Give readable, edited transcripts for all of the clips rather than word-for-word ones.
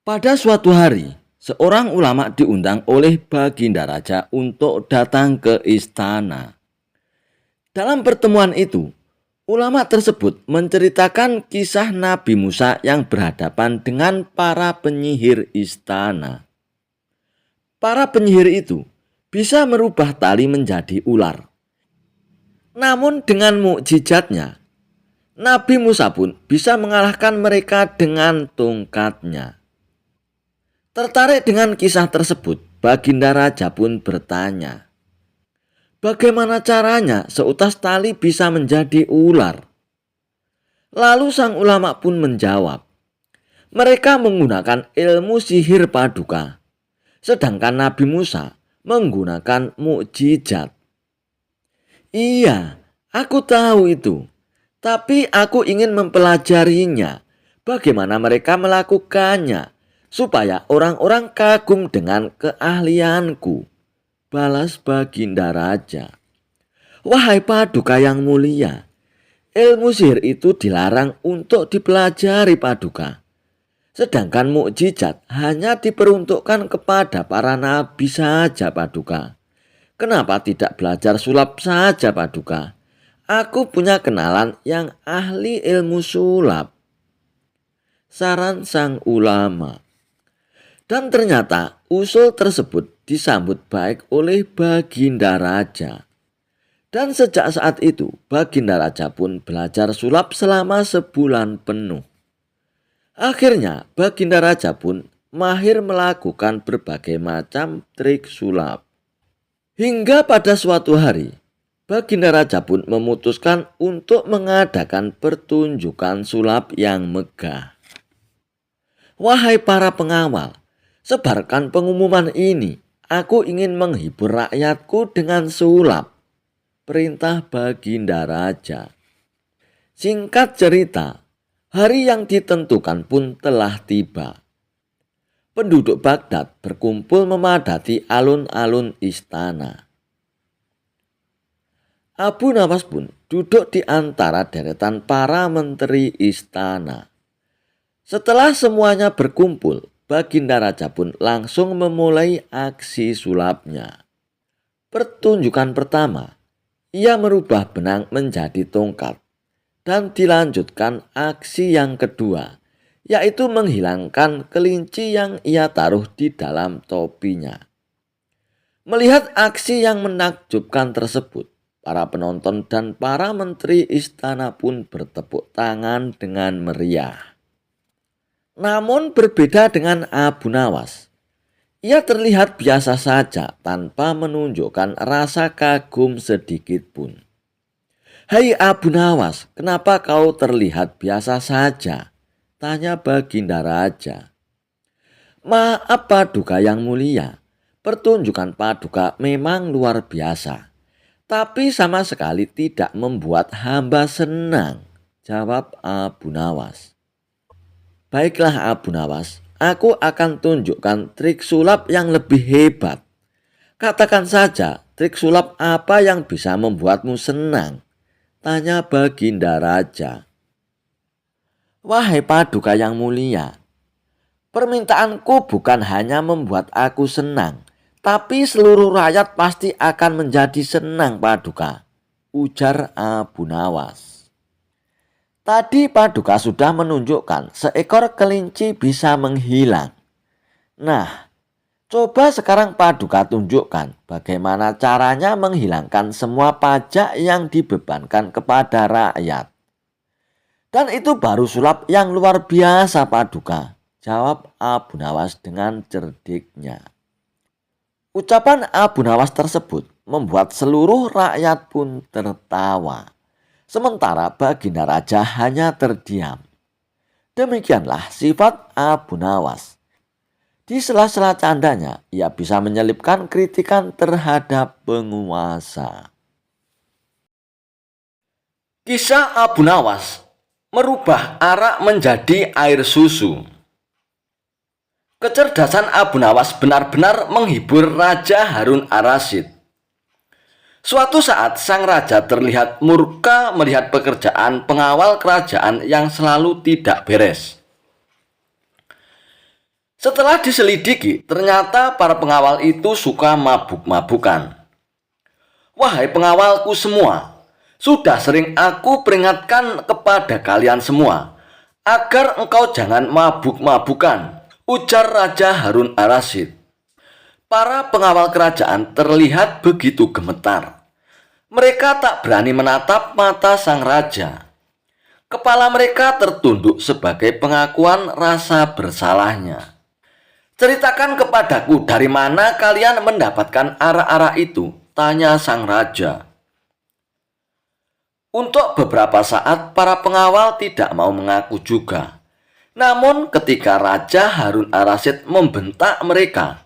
Pada suatu hari, seorang ulama diundang oleh Baginda Raja untuk datang ke istana. Dalam pertemuan itu, ulama tersebut menceritakan kisah Nabi Musa yang berhadapan dengan para penyihir istana. Para penyihir itu bisa merubah tali menjadi ular. Namun dengan mukjizatnya, Nabi Musa pun bisa mengalahkan mereka dengan tongkatnya. Tertarik dengan kisah tersebut, Baginda Raja pun bertanya, bagaimana caranya seutas tali bisa menjadi ular? Lalu sang ulama pun menjawab, mereka menggunakan ilmu sihir paduka, sedangkan Nabi Musa menggunakan mukjizat. Iya, aku tahu itu, tapi aku ingin mempelajarinya. Bagaimana mereka melakukannya supaya orang-orang kagum dengan keahlianku, balas Baginda Raja. Wahai paduka yang mulia, ilmu sihir itu dilarang untuk dipelajari paduka. Sedangkan mukjizat hanya diperuntukkan kepada para nabi saja paduka. Kenapa tidak belajar sulap saja paduka? Aku punya kenalan yang ahli ilmu sulap. Saran sang ulama. Dan ternyata usul tersebut disambut baik oleh Baginda Raja. Dan sejak saat itu Baginda Raja pun belajar sulap selama sebulan penuh. Akhirnya Baginda Raja pun mahir melakukan berbagai macam trik sulap. Hingga pada suatu hari, Baginda Raja pun memutuskan untuk mengadakan pertunjukan sulap yang megah. Wahai para pengawal, sebarkan pengumuman ini. Aku ingin menghibur rakyatku dengan sulap. Perintah Baginda Raja. Singkat cerita, hari yang ditentukan pun telah tiba. Penduduk Baghdad berkumpul memadati alun-alun istana. Abu Nawas pun duduk di antara deretan para menteri istana. Setelah semuanya berkumpul, Baginda Raja pun langsung memulai aksi sulapnya. Pertunjukan pertama, ia merubah benang menjadi tongkat. Dan dilanjutkan aksi yang kedua, yaitu menghilangkan kelinci yang ia taruh di dalam topinya. Melihat aksi yang menakjubkan tersebut, para penonton dan para menteri istana pun bertepuk tangan dengan meriah. Namun berbeda dengan Abu Nawas, ia terlihat biasa saja tanpa menunjukkan rasa kagum sedikit pun. Hai Abu Nawas, kenapa kau terlihat biasa saja? Tanya Baginda Raja. Maaf paduka yang mulia, pertunjukan paduka memang luar biasa, tapi sama sekali tidak membuat hamba senang, jawab Abu Nawas. Baiklah Abu Nawas, aku akan tunjukkan trik sulap yang lebih hebat. Katakan saja trik sulap apa yang bisa membuatmu senang, tanya Baginda Raja. Wahai paduka yang mulia, permintaanku bukan hanya membuat aku senang, tapi seluruh rakyat pasti akan menjadi senang paduka, ujar Abu Nawas. Tadi paduka sudah menunjukkan seekor kelinci bisa menghilang. Nah, coba sekarang paduka tunjukkan bagaimana caranya menghilangkan semua pajak yang dibebankan kepada rakyat. Dan itu baru sulap yang luar biasa paduka, jawab Abu Nawas dengan cerdiknya. Ucapan Abu Nawas tersebut membuat seluruh rakyat pun tertawa. Sementara Baginda Raja hanya terdiam. Demikianlah sifat Abu Nawas. Di sela-sela candanya, ia bisa menyelipkan kritikan terhadap penguasa. Kisah Abu Nawas merubah arak menjadi air susu. Kecerdasan Abu Nawas benar-benar menghibur Raja Harun ar-Rasyid. Suatu saat sang raja terlihat murka melihat pekerjaan pengawal kerajaan yang selalu tidak beres. Setelah diselidiki, ternyata para pengawal itu suka mabuk-mabukan. Wahai pengawalku semua, sudah sering aku peringatkan kepada kalian semua, agar engkau jangan mabuk-mabukan, ujar Raja Harun ar-Rasyid. Para pengawal kerajaan terlihat begitu gemetar. Mereka tak berani menatap mata sang raja. Kepala mereka tertunduk sebagai pengakuan rasa bersalahnya. Ceritakan kepadaku dari mana kalian mendapatkan arak-arak itu, tanya sang raja. Untuk beberapa saat para pengawal tidak mau mengaku juga. Namun ketika Raja Harun ar-Rasyid membentak mereka,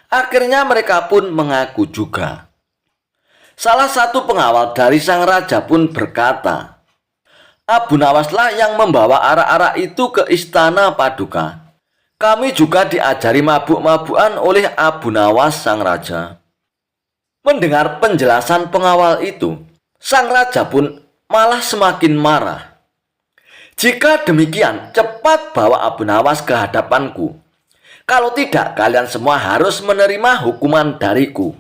akhirnya mereka pun mengaku juga. Salah satu pengawal dari sang raja pun berkata, Abu Nawaslah yang membawa arak-arak itu ke istana Paduka. Kami juga diajari mabuk-mabukan oleh Abu Nawas sang raja. Mendengar penjelasan pengawal itu, sang raja pun malah semakin marah. Jika demikian, cepat bawa Abu Nawas ke hadapanku. Kalau tidak, kalian semua harus menerima hukuman dariku,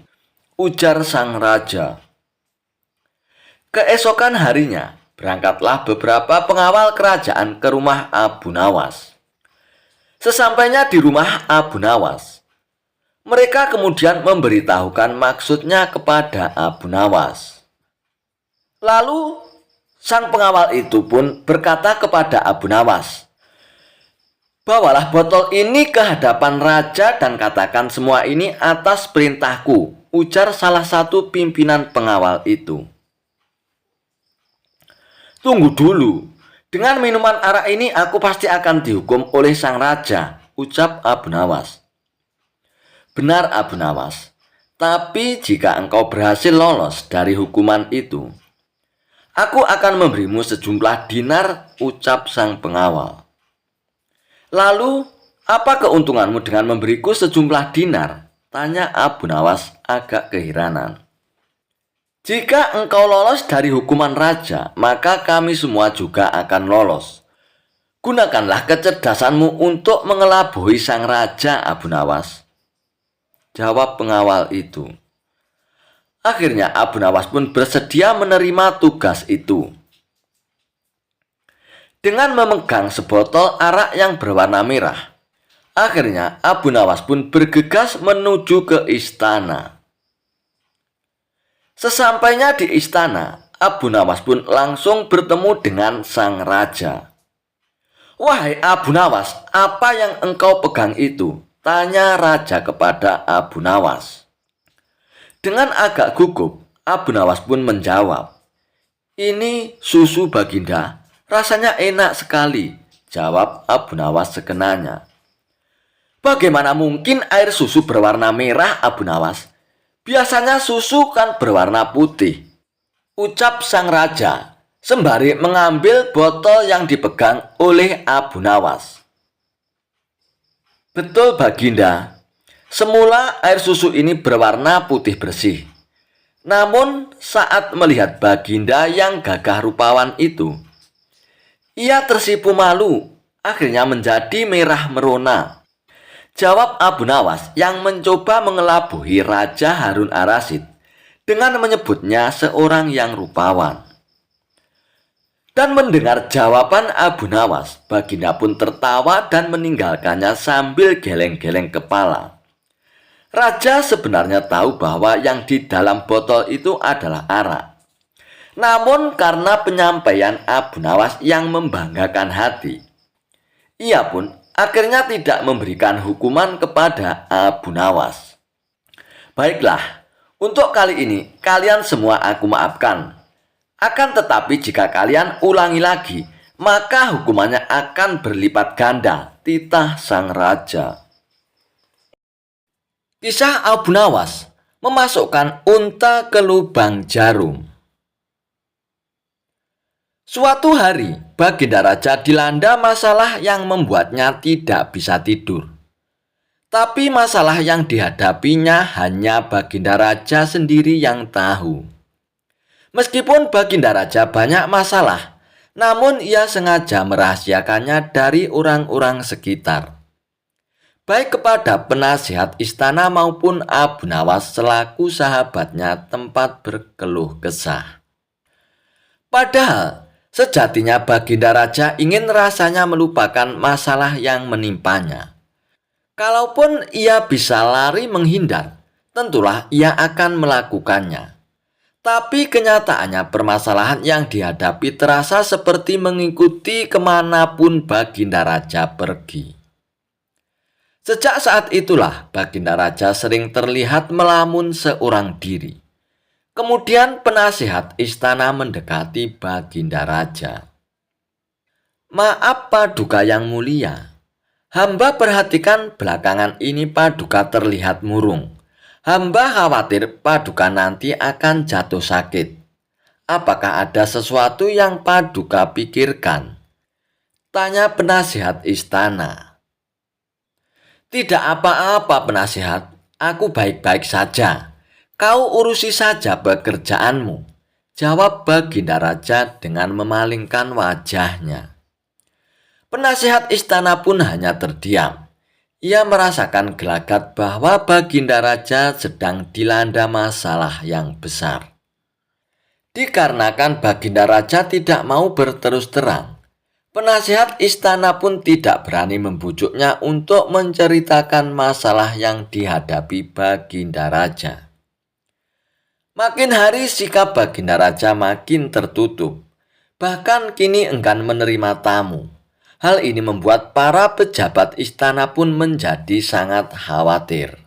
ujar sang raja. Keesokan harinya, berangkatlah beberapa pengawal kerajaan ke rumah Abu Nawas. Sesampainya di rumah Abu Nawas, mereka kemudian memberitahukan maksudnya kepada Abu Nawas. Lalu sang pengawal itu pun berkata kepada Abu Nawas, bawalah botol ini ke hadapan raja dan katakan semua ini atas perintahku, ujar salah satu pimpinan pengawal itu. Tunggu dulu, dengan minuman arak ini aku pasti akan dihukum oleh sang raja, ucap Abu Nawas. Benar Abu Nawas, tapi jika engkau berhasil lolos dari hukuman itu, aku akan memberimu sejumlah dinar, ucap sang pengawal. Lalu, apa keuntunganmu dengan memberiku sejumlah dinar? Tanya Abu Nawas agak keheranan. Jika engkau lolos dari hukuman raja, maka kami semua juga akan lolos. Gunakanlah kecerdasanmu untuk mengelabui sang raja, Abu Nawas, jawab pengawal itu. Akhirnya Abu Nawas pun bersedia menerima tugas itu. Dengan memegang sebotol arak yang berwarna merah, akhirnya Abu Nawas pun bergegas menuju ke istana. Sesampainya di istana, Abu Nawas pun langsung bertemu dengan sang raja. Wahai Abu Nawas, apa yang engkau pegang itu? Tanya raja kepada Abu Nawas. Dengan agak gugup, Abu Nawas pun menjawab, ini susu Baginda, rasanya enak sekali, jawab Abu Nawas sekenanya. Bagaimana mungkin air susu berwarna merah, Abu Nawas? Biasanya susu kan berwarna putih, ucap sang raja sembari mengambil botol yang dipegang oleh Abu Nawas. Betul Baginda, semula air susu ini berwarna putih bersih. Namun saat melihat Baginda yang gagah rupawan itu, ia tersipu malu, akhirnya menjadi merah merona, jawab Abu Nawas yang mencoba mengelabui Raja Harun ar-Rasyid dengan menyebutnya seorang yang rupawan. Dan mendengar jawaban Abu Nawas, Baginda pun tertawa dan meninggalkannya sambil geleng-geleng kepala. Raja sebenarnya tahu bahwa yang di dalam botol itu adalah arak. Namun karena penyampaian Abu Nawas yang membanggakan hati, ia pun akhirnya tidak memberikan hukuman kepada Abu Nawas. Baiklah, untuk kali ini kalian semua aku maafkan. Akan tetapi jika kalian ulangi lagi, maka hukumannya akan berlipat ganda, titah sang raja. Kisah Abu Nawas memasukkan unta ke lubang jarum. Suatu hari, Baginda Raja dilanda masalah yang membuatnya tidak bisa tidur. Tapi masalah yang dihadapinya hanya Baginda Raja sendiri yang tahu. Meskipun Baginda Raja banyak masalah, namun ia sengaja merahasiakannya dari orang-orang sekitar. baik kepada penasihat istana maupun Abu Nawas selaku sahabatnya tempat berkeluh kesah. Padahal sejatinya Baginda Raja ingin rasanya melupakan masalah yang menimpanya. Kalaupun ia bisa lari menghindar, tentulah ia akan melakukannya. Tapi kenyataannya permasalahan yang dihadapi terasa seperti mengikuti kemanapun Baginda Raja pergi. Sejak saat itulah Baginda Raja sering terlihat melamun seorang diri. Kemudian penasihat istana mendekati Baginda Raja. "Maaf Paduka yang mulia, hamba perhatikan belakangan ini Paduka terlihat murung. Hamba khawatir Paduka nanti akan jatuh sakit. Apakah ada sesuatu yang Paduka pikirkan?" tanya penasihat istana. "Tidak apa-apa penasihat, aku baik-baik saja. Kau urusi saja pekerjaanmu," jawab Baginda Raja dengan memalingkan wajahnya. Penasihat istana pun hanya terdiam. Ia merasakan gelagat bahwa Baginda Raja sedang dilanda masalah yang besar. Dikarenakan Baginda Raja tidak mau berterus terang, penasihat istana pun tidak berani membujuknya untuk menceritakan masalah yang dihadapi Baginda Raja. Makin hari sikap Baginda Raja makin tertutup, bahkan kini enggan menerima tamu. Hal ini membuat para pejabat istana pun menjadi sangat khawatir.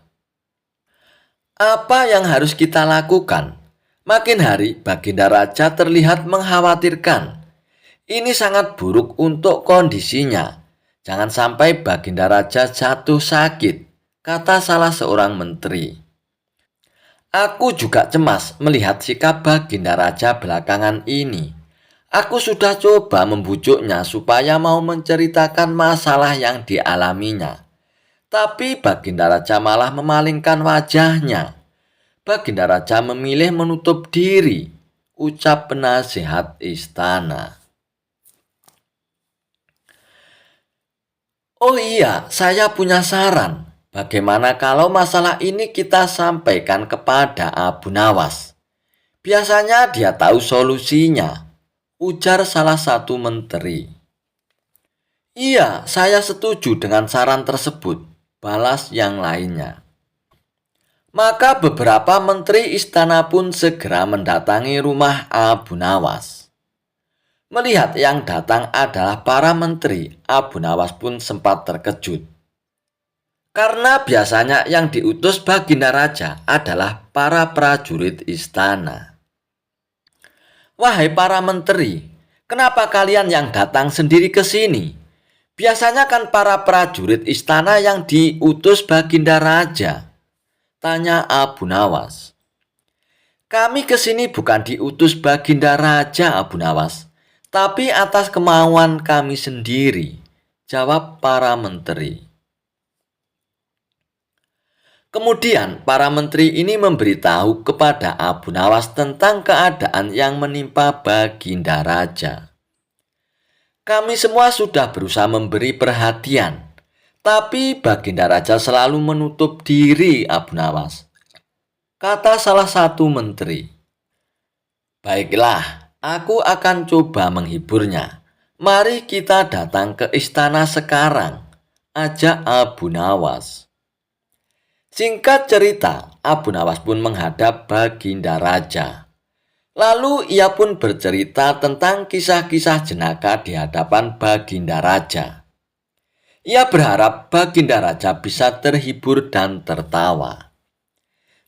Apa yang harus kita lakukan? Makin hari Baginda Raja terlihat mengkhawatirkan. Ini sangat buruk untuk kondisinya. Jangan sampai Baginda Raja jatuh sakit, kata salah seorang menteri. Aku juga cemas melihat sikap Baginda Raja belakangan ini. Aku sudah coba membujuknya supaya mau menceritakan masalah yang dialaminya. Tapi Baginda Raja malah memalingkan wajahnya. Baginda Raja memilih menutup diri, ucap penasihat istana. "Oh iya, saya punya saran. Bagaimana kalau masalah ini kita sampaikan kepada Abu Nawas? Biasanya dia tahu solusinya," ujar salah satu menteri. "Iya, saya setuju dengan saran tersebut," balas yang lainnya. Maka beberapa menteri istana pun segera mendatangi rumah Abu Nawas. Melihat yang datang adalah para menteri, Abu Nawas pun sempat terkejut. Karena biasanya yang diutus Baginda Raja adalah para prajurit istana. "Wahai para menteri, kenapa kalian yang datang sendiri ke sini? Biasanya kan para prajurit istana yang diutus Baginda Raja," tanya Abu Nawas. "Kami ke sini bukan diutus Baginda Raja Abu Nawas, tapi atas kemauan kami sendiri," jawab para menteri. Kemudian para menteri ini memberitahu kepada Abu Nawas tentang keadaan yang menimpa Baginda Raja. "Kami semua sudah berusaha memberi perhatian, tapi Baginda Raja selalu menutup diri Abu Nawas," kata salah satu menteri. "Baiklah, aku akan coba menghiburnya. Mari kita datang ke istana sekarang," ajak Abu Nawas. Singkat cerita, Abu Nawas pun menghadap Baginda Raja. Lalu ia pun bercerita tentang kisah-kisah jenaka di hadapan Baginda Raja. Ia berharap Baginda Raja bisa terhibur dan tertawa.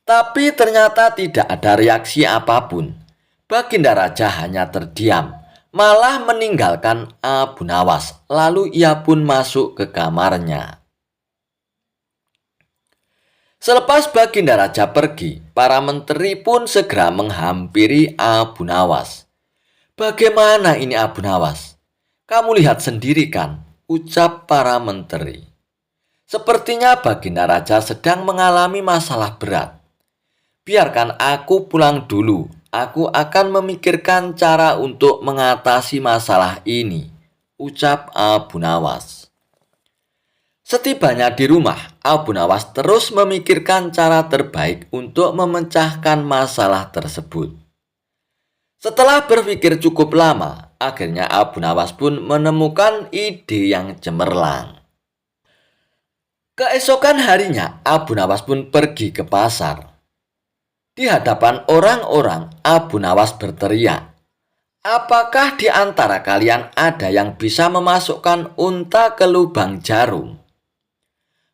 Tapi ternyata tidak ada reaksi apapun. Baginda Raja hanya terdiam, malah meninggalkan Abu Nawas. Lalu ia pun masuk ke kamarnya. Selepas Baginda Raja pergi, para menteri pun segera menghampiri Abu Nawas. "Bagaimana ini Abu Nawas? Kamu lihat sendiri kan?" ucap para menteri. "Sepertinya Baginda Raja sedang mengalami masalah berat. Biarkan aku pulang dulu. Aku akan memikirkan cara untuk mengatasi masalah ini," ucap Abu Nawas. Setibanya di rumah, Abu Nawas terus memikirkan cara terbaik untuk memecahkan masalah tersebut. Setelah berpikir cukup lama, akhirnya Abu Nawas pun menemukan ide yang cemerlang. Keesokan harinya, Abu Nawas pun pergi ke pasar. Di hadapan orang-orang, Abu Nawas berteriak, "Apakah di antara kalian ada yang bisa memasukkan unta ke lubang jarum?"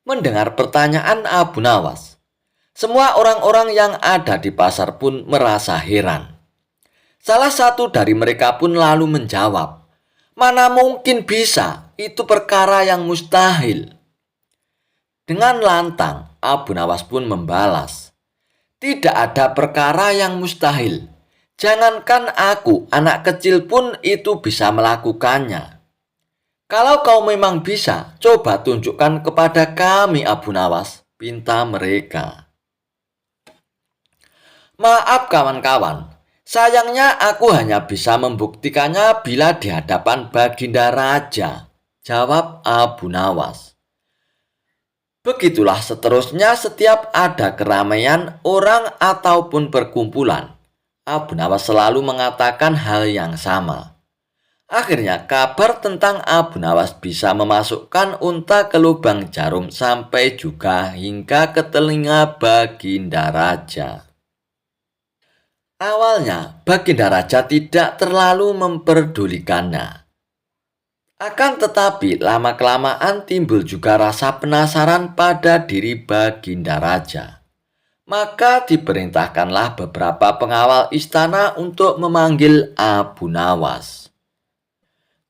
Mendengar pertanyaan Abu Nawas, semua orang-orang yang ada di pasar pun merasa heran. Salah satu dari mereka pun lalu menjawab, "Mana mungkin bisa, itu perkara yang mustahil." Dengan lantang, Abu Nawas pun membalas, "Tidak ada perkara yang mustahil. Jangankan aku, anak kecil pun itu bisa melakukannya. Kalau kau memang bisa, coba tunjukkan kepada kami, Abu Nawas," pinta mereka. "Maaf kawan-kawan, sayangnya aku hanya bisa membuktikannya bila di hadapan Baginda Raja," jawab Abu Nawas. Begitulah seterusnya setiap ada keramaian orang ataupun perkumpulan. Abu Nawas selalu mengatakan hal yang sama. Akhirnya kabar tentang Abu Nawas bisa memasukkan unta ke lubang jarum sampai juga hingga ke telinga Baginda Raja. Awalnya Baginda Raja tidak terlalu memperdulikannya. Akan tetapi lama-kelamaan timbul juga rasa penasaran pada diri Baginda Raja. Maka diperintahkanlah beberapa pengawal istana untuk memanggil Abu Nawas.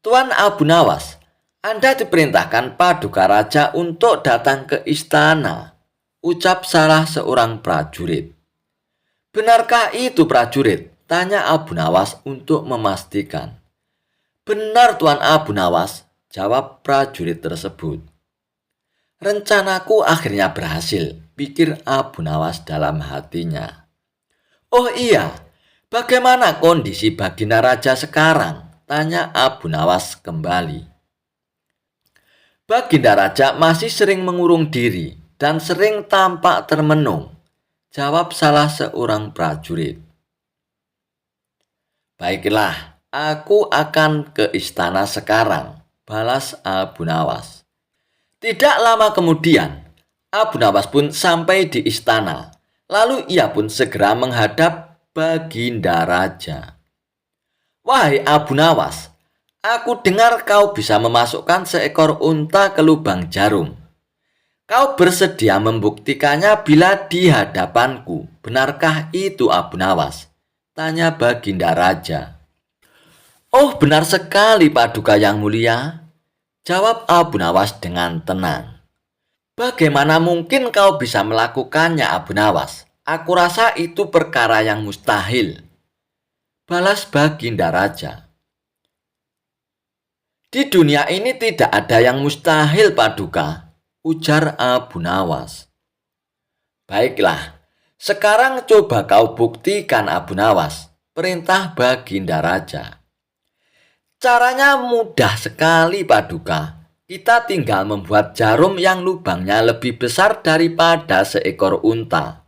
"Tuan Abu Nawas, Anda diperintahkan Paduka Raja untuk datang ke istana," ucap salah seorang prajurit. "Benarkah itu prajurit?" tanya Abu Nawas untuk memastikan. "Benar Tuan Abu Nawas," jawab prajurit tersebut. "Rencanaku akhirnya berhasil," pikir Abu Nawas dalam hatinya. "Oh iya, bagaimana kondisi Baginda Raja sekarang?" tanya Abu Nawas kembali. "Baginda Raja masih sering mengurung diri dan sering tampak termenung," jawab salah seorang prajurit. "Baiklah, aku akan ke istana sekarang," balas Abu Nawas. Tidak lama kemudian, Abu Nawas pun sampai di istana. Lalu ia pun segera menghadap Baginda Raja. "Wahai Abu Nawas, aku dengar kau bisa memasukkan seekor unta ke lubang jarum. Kau bersedia membuktikannya bila di hadapanku. Benarkah itu Abu Nawas?" tanya Baginda Raja. "Oh, benar sekali Paduka yang mulia," jawab Abu Nawas dengan tenang. "Bagaimana mungkin kau bisa melakukannya, Abu Nawas? Aku rasa itu perkara yang mustahil," balas Baginda Raja. "Di dunia ini tidak ada yang mustahil, Paduka," ujar Abu Nawas. "Baiklah, sekarang coba kau buktikan, Abu Nawas," perintah Baginda Raja. "Caranya mudah sekali, Paduka. Kita tinggal membuat jarum yang lubangnya lebih besar daripada seekor unta.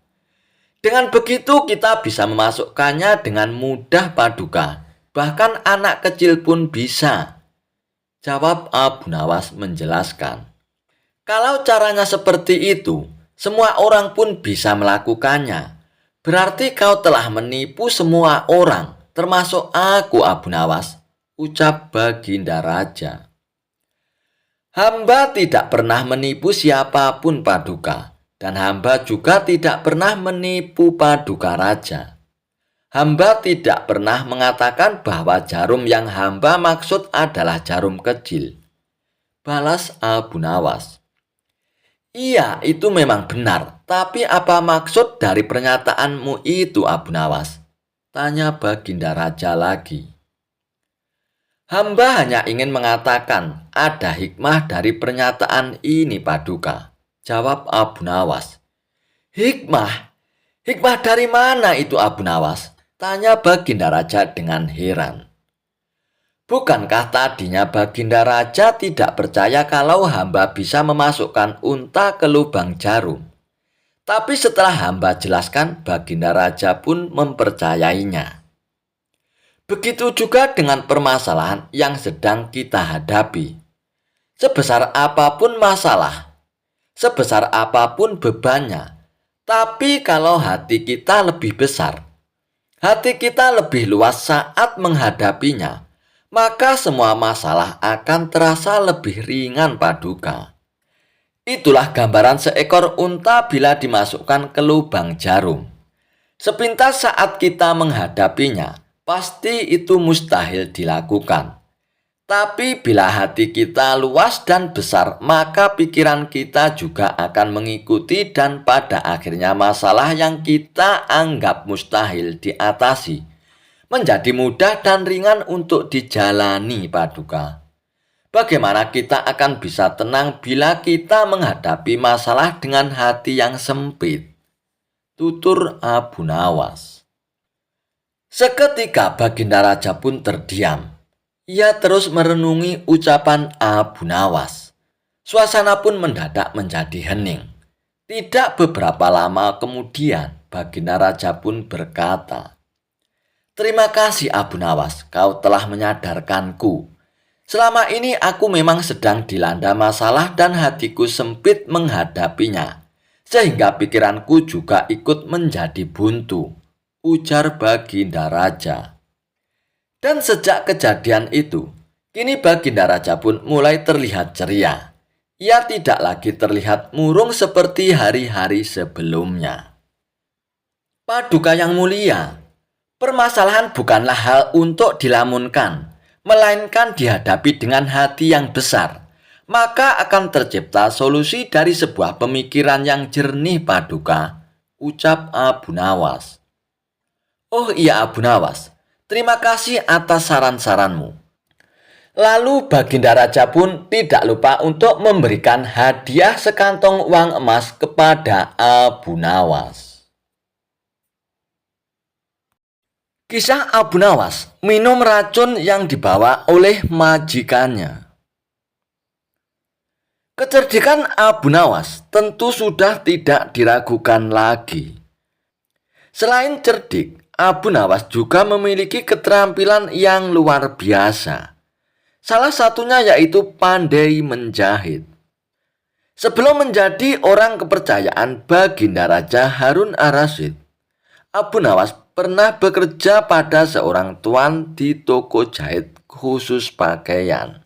Dengan begitu kita bisa memasukkannya dengan mudah, Paduka. Bahkan anak kecil pun bisa," jawab Abu Nawas menjelaskan. "Kalau caranya seperti itu, semua orang pun bisa melakukannya. Berarti kau telah menipu semua orang, termasuk aku, Abu Nawas," ucap Baginda Raja. "Hamba tidak pernah menipu siapapun, Paduka. Dan hamba juga tidak pernah menipu Paduka Raja. Hamba tidak pernah mengatakan bahwa jarum yang hamba maksud adalah jarum kecil," balas Abu Nawas. "Iya, itu memang benar. Tapi apa maksud dari pernyataanmu itu, Abu Nawas?" tanya Baginda Raja lagi. "Hamba hanya ingin mengatakan ada hikmah dari pernyataan ini, Paduka," jawab Abu Nawas. "Hikmah? Hikmah dari mana itu, Abu Nawas?" tanya Baginda Raja dengan heran. Bukankah tadinya Baginda Raja tidak percaya kalau hamba bisa memasukkan unta ke lubang jarum? Tapi setelah hamba jelaskan, Baginda Raja pun mempercayainya. Begitu juga dengan permasalahan yang sedang kita hadapi. Sebesar apapun masalah, sebesar apapun bebannya, tapi kalau hati kita lebih besar, hati kita lebih luas saat menghadapinya, maka semua masalah akan terasa lebih ringan, Paduka. Itulah gambaran seekor unta bila dimasukkan ke lubang jarum. Sepintas saat kita menghadapinya, pasti itu mustahil dilakukan. Tapi bila hati kita luas dan besar, maka pikiran kita juga akan mengikuti dan pada akhirnya masalah yang kita anggap mustahil diatasi menjadi mudah dan ringan untuk dijalani, Paduka. Bagaimana kita akan bisa tenang bila kita menghadapi masalah dengan hati yang sempit? Tutur Abu Nawas. Seketika Baginda Raja pun terdiam. Ia terus merenungi ucapan Abu Nawas. Suasana pun mendadak menjadi hening. Tidak beberapa lama kemudian Baginda Raja pun berkata, "Terima kasih Abu Nawas, kau telah menyadarkanku. Selama ini aku memang sedang dilanda masalah dan hatiku sempit menghadapinya, sehingga pikiranku juga ikut menjadi buntu," ujar Baginda Raja. Dan sejak kejadian itu, kini Baginda Raja pun mulai terlihat ceria. Ia tidak lagi terlihat murung seperti hari-hari sebelumnya. Paduka yang mulia, permasalahan bukanlah hal untuk dilamunkan, melainkan dihadapi dengan hati yang besar. Maka akan tercipta solusi dari sebuah pemikiran yang jernih, Paduka, ucap Abu Nawas. Oh iya Abu Nawas, terima kasih atas saran-saranmu. Lalu Baginda Raja pun tidak lupa untuk memberikan hadiah sekantong uang emas kepada Abu Nawas. Kisah Abu Nawas minum racun yang dibawa oleh majikannya. Kecerdikan Abu Nawas tentu sudah tidak diragukan lagi. Selain cerdik, Abu Nawas juga memiliki keterampilan yang luar biasa. Salah satunya yaitu pandai menjahit. Sebelum menjadi orang kepercayaan Baginda Raja Harun ar-Rasyid, Abu Nawas pernah bekerja pada seorang tuan di toko jahit khusus pakaian.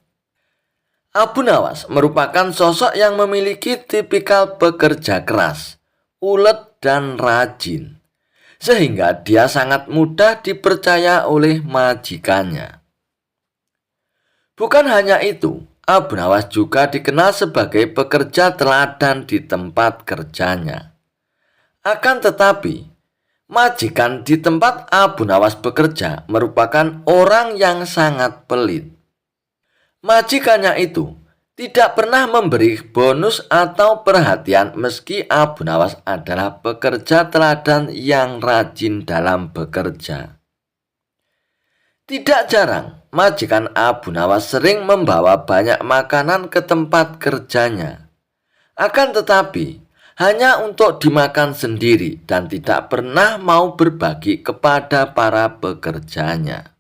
Abu Nawas merupakan sosok yang memiliki tipikal pekerja keras, ulet dan rajin, sehingga dia sangat mudah dipercaya oleh majikannya. Bukan hanya itu, Abu Nawas juga dikenal sebagai pekerja teladan di tempat kerjanya. Akan tetapi, majikan di tempat Abu Nawas bekerja merupakan orang yang sangat pelit. Majikannya itu tidak pernah memberi bonus atau perhatian meski Abu Nawas adalah pekerja teladan yang rajin dalam bekerja. Tidak jarang, majikan Abu Nawas sering membawa banyak makanan ke tempat kerjanya. Akan tetapi, hanya untuk dimakan sendiri dan tidak pernah mau berbagi kepada para pekerjanya.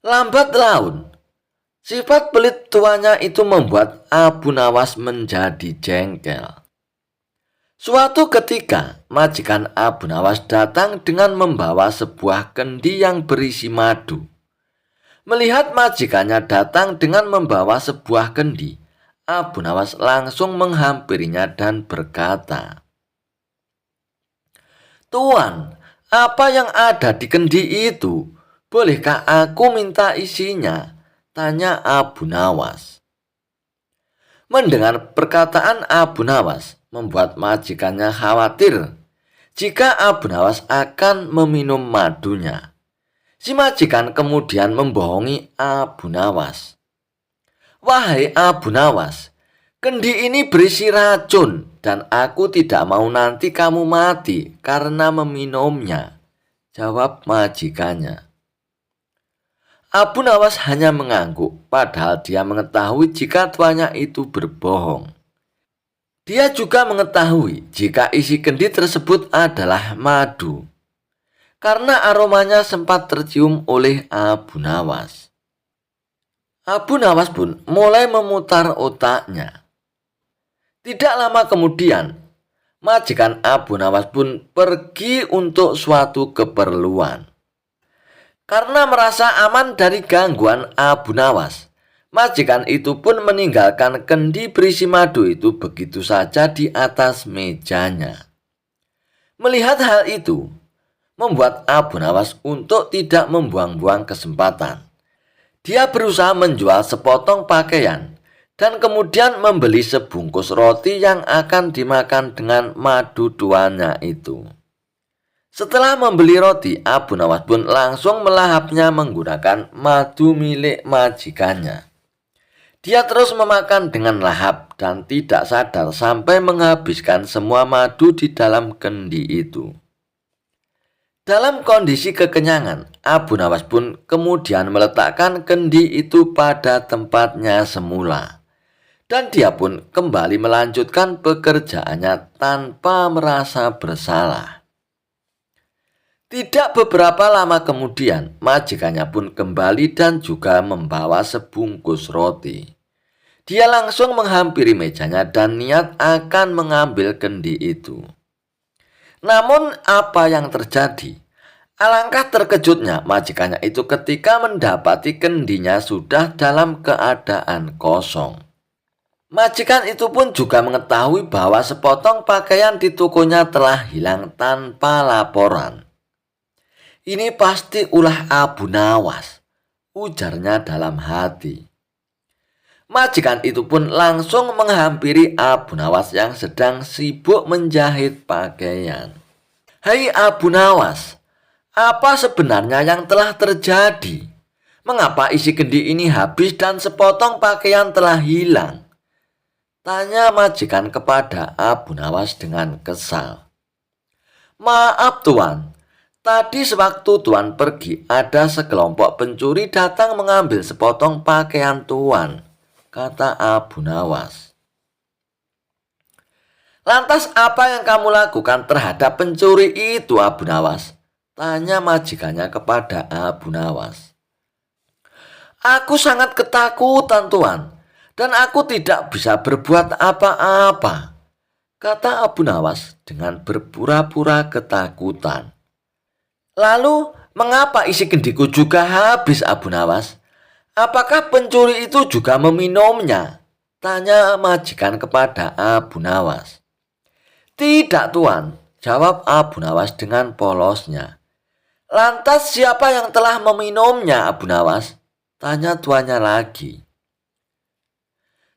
Lambat laun, sifat pelit tuannya itu membuat Abu Nawas menjadi jengkel. Suatu ketika, majikan Abu Nawas datang dengan membawa sebuah kendi yang berisi madu. Melihat majikannya datang dengan membawa sebuah kendi, Abu Nawas langsung menghampirinya dan berkata, "Tuan, apa yang ada di kendi itu? Bolehkah aku minta isinya?" tanya Abu Nawas. Mendengar perkataan Abu Nawas membuat majikannya khawatir jika Abu Nawas akan meminum madunya. Si majikan kemudian membohongi Abu Nawas. "Wahai Abu Nawas, kendi ini berisi racun dan aku tidak mau nanti kamu mati karena meminumnya," jawab majikannya. Abu Nawas hanya mengangguk, padahal dia mengetahui jika tuannya itu berbohong. Dia juga mengetahui jika isi kendi tersebut adalah madu, karena aromanya sempat tercium oleh Abu Nawas. Abu Nawas pun mulai memutar otaknya. Tidak lama kemudian, majikan Abu Nawas pun pergi untuk suatu keperluan. Karena merasa aman dari gangguan Abu Nawas, majikan itu pun meninggalkan kendi berisi madu itu begitu saja di atas mejanya. Melihat hal itu, membuat Abu Nawas untuk tidak membuang-buang kesempatan. Dia berusaha menjual sepotong pakaian dan kemudian membeli sebungkus roti yang akan dimakan dengan madu tuannya itu. Setelah membeli roti, Abu Nawas pun langsung melahapnya menggunakan madu milik majikannya. Dia terus memakan dengan lahap dan tidak sadar sampai menghabiskan semua madu di dalam kendi itu. Dalam kondisi kekenyangan, Abu Nawas pun kemudian meletakkan kendi itu pada tempatnya semula. Dan dia pun kembali melanjutkan pekerjaannya tanpa merasa bersalah. Tidak beberapa lama kemudian, majikannya pun kembali dan juga membawa sebungkus roti. Dia langsung menghampiri mejanya dan niat akan mengambil kendi itu. Namun apa yang terjadi? Alangkah terkejutnya majikannya itu ketika mendapati kendinya sudah dalam keadaan kosong. Majikan itu pun juga mengetahui bahwa sepotong pakaian di tokonya telah hilang tanpa laporan. Ini pasti ulah Abu Nawas, ujarnya dalam hati. Majikan itu pun langsung menghampiri Abu Nawas yang sedang sibuk menjahit pakaian. "Hai Abu Nawas, apa sebenarnya yang telah terjadi? Mengapa isi kendi ini habis dan sepotong pakaian telah hilang?" tanya majikan kepada Abu Nawas dengan kesal. "Maaf Tuan, tadi sewaktu Tuan pergi, ada sekelompok pencuri datang mengambil sepotong pakaian Tuan," kata Abu Nawas. "Lantas apa yang kamu lakukan terhadap pencuri itu, Abu Nawas?" tanya majikannya kepada Abu Nawas. "Aku sangat ketakutan Tuan, dan aku tidak bisa berbuat apa-apa," kata Abu Nawas dengan berpura-pura ketakutan. "Lalu, mengapa isi kendiku juga habis, Abu Nawas? Apakah pencuri itu juga meminumnya?" tanya majikan kepada Abu Nawas. "Tidak, Tuan," jawab Abu Nawas dengan polosnya. "Lantas siapa yang telah meminumnya, Abu Nawas?" tanya tuannya lagi.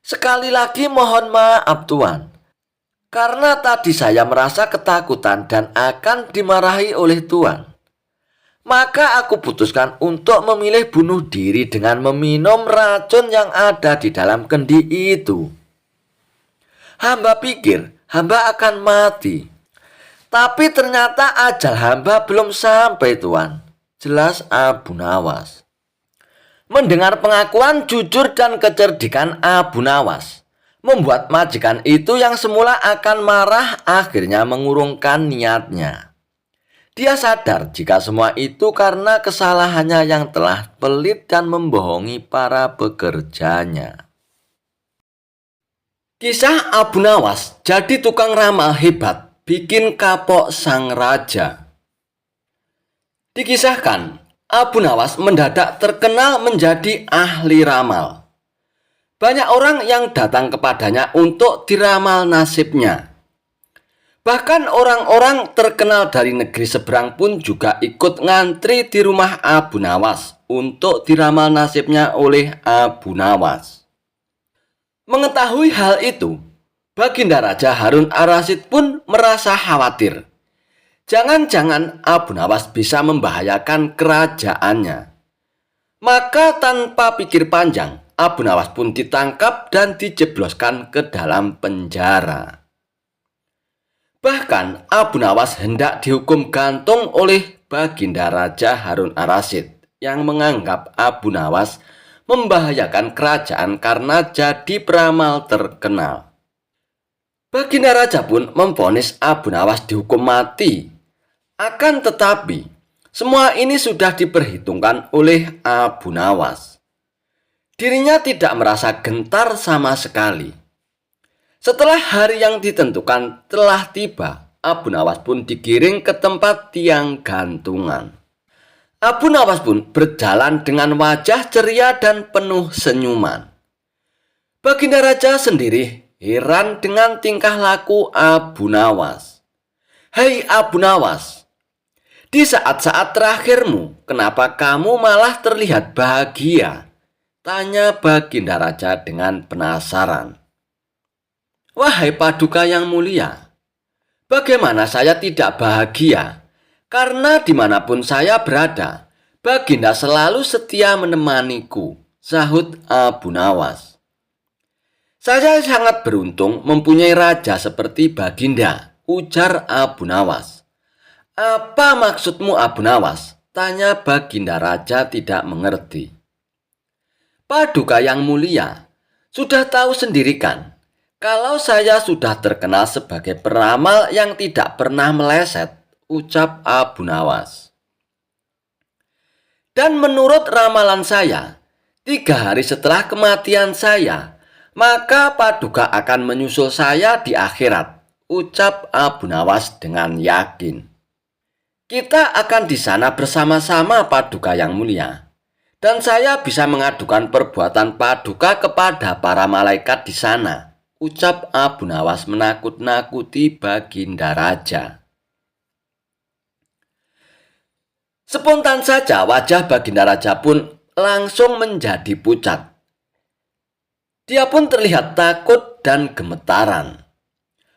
"Sekali lagi mohon maaf, Tuan. Karena tadi saya merasa ketakutan dan akan dimarahi oleh Tuan. Maka aku putuskan untuk memilih bunuh diri dengan meminum racun yang ada di dalam kendi itu. Hamba pikir hamba akan mati. Tapi ternyata ajal hamba belum sampai Tuan," jelas Abu Nawas. Mendengar pengakuan jujur dan kecerdikan Abu Nawas, membuat majikan itu yang semula akan marah akhirnya mengurungkan niatnya. Dia sadar jika semua itu karena kesalahannya yang telah pelit dan membohongi para pekerjanya. Kisah Abu Nawas jadi tukang ramal hebat, bikin kapok sang raja. Dikisahkan, Abu Nawas mendadak terkenal menjadi ahli ramal. Banyak orang yang datang kepadanya untuk diramal nasibnya. Bahkan orang-orang terkenal dari negeri seberang pun juga ikut ngantri di rumah Abu Nawas untuk diramal nasibnya oleh Abu Nawas. Mengetahui hal itu, Baginda Raja Harun ar-Rasyid pun merasa khawatir. Jangan-jangan Abu Nawas bisa membahayakan kerajaannya. Maka tanpa pikir panjang, Abu Nawas pun ditangkap dan dijebloskan ke dalam penjara. Bahkan, Abu Nawas hendak dihukum gantung oleh Baginda Raja Harun ar-Rasyid. yang menganggap Abu Nawas membahayakan kerajaan karena jadi peramal terkenal. Baginda Raja pun memvonis Abu Nawas dihukum mati. Akan tetapi, semua ini sudah diperhitungkan oleh Abu Nawas. Dirinya tidak merasa gentar sama sekali. Setelah hari yang ditentukan telah tiba, Abu Nawas pun digiring ke tempat tiang gantungan. Abu Nawas pun berjalan dengan wajah ceria dan penuh senyuman. Baginda Raja sendiri heran dengan tingkah laku Abu Nawas. "Hei Abu Nawas, di saat-saat terakhirmu, kenapa kamu malah terlihat bahagia?" tanya Baginda Raja dengan penasaran. "Wahai Paduka yang mulia, bagaimana saya tidak bahagia? Karena dimanapun saya berada, Baginda selalu setia menemaniku," sahut Abu Nawas. "Saya sangat beruntung mempunyai raja seperti Baginda," ujar Abu Nawas. "Apa maksudmu Abu Nawas?" tanya Baginda Raja tidak mengerti. "Paduka yang mulia, sudah tahu sendiri kan, kalau saya sudah terkenal sebagai peramal yang tidak pernah meleset," ucap Abu Nawas. "Dan menurut ramalan saya, 3 hari setelah kematian saya, maka Paduka akan menyusul saya di akhirat," ucap Abu Nawas dengan yakin. "Kita akan di sana bersama-sama Paduka yang mulia. Dan saya bisa mengadukan perbuatan Paduka kepada para malaikat di sana," ucap Abu Nawas menakut-nakuti Baginda Raja. Spontan saja wajah Baginda Raja pun langsung menjadi pucat. Dia pun terlihat takut dan gemetaran.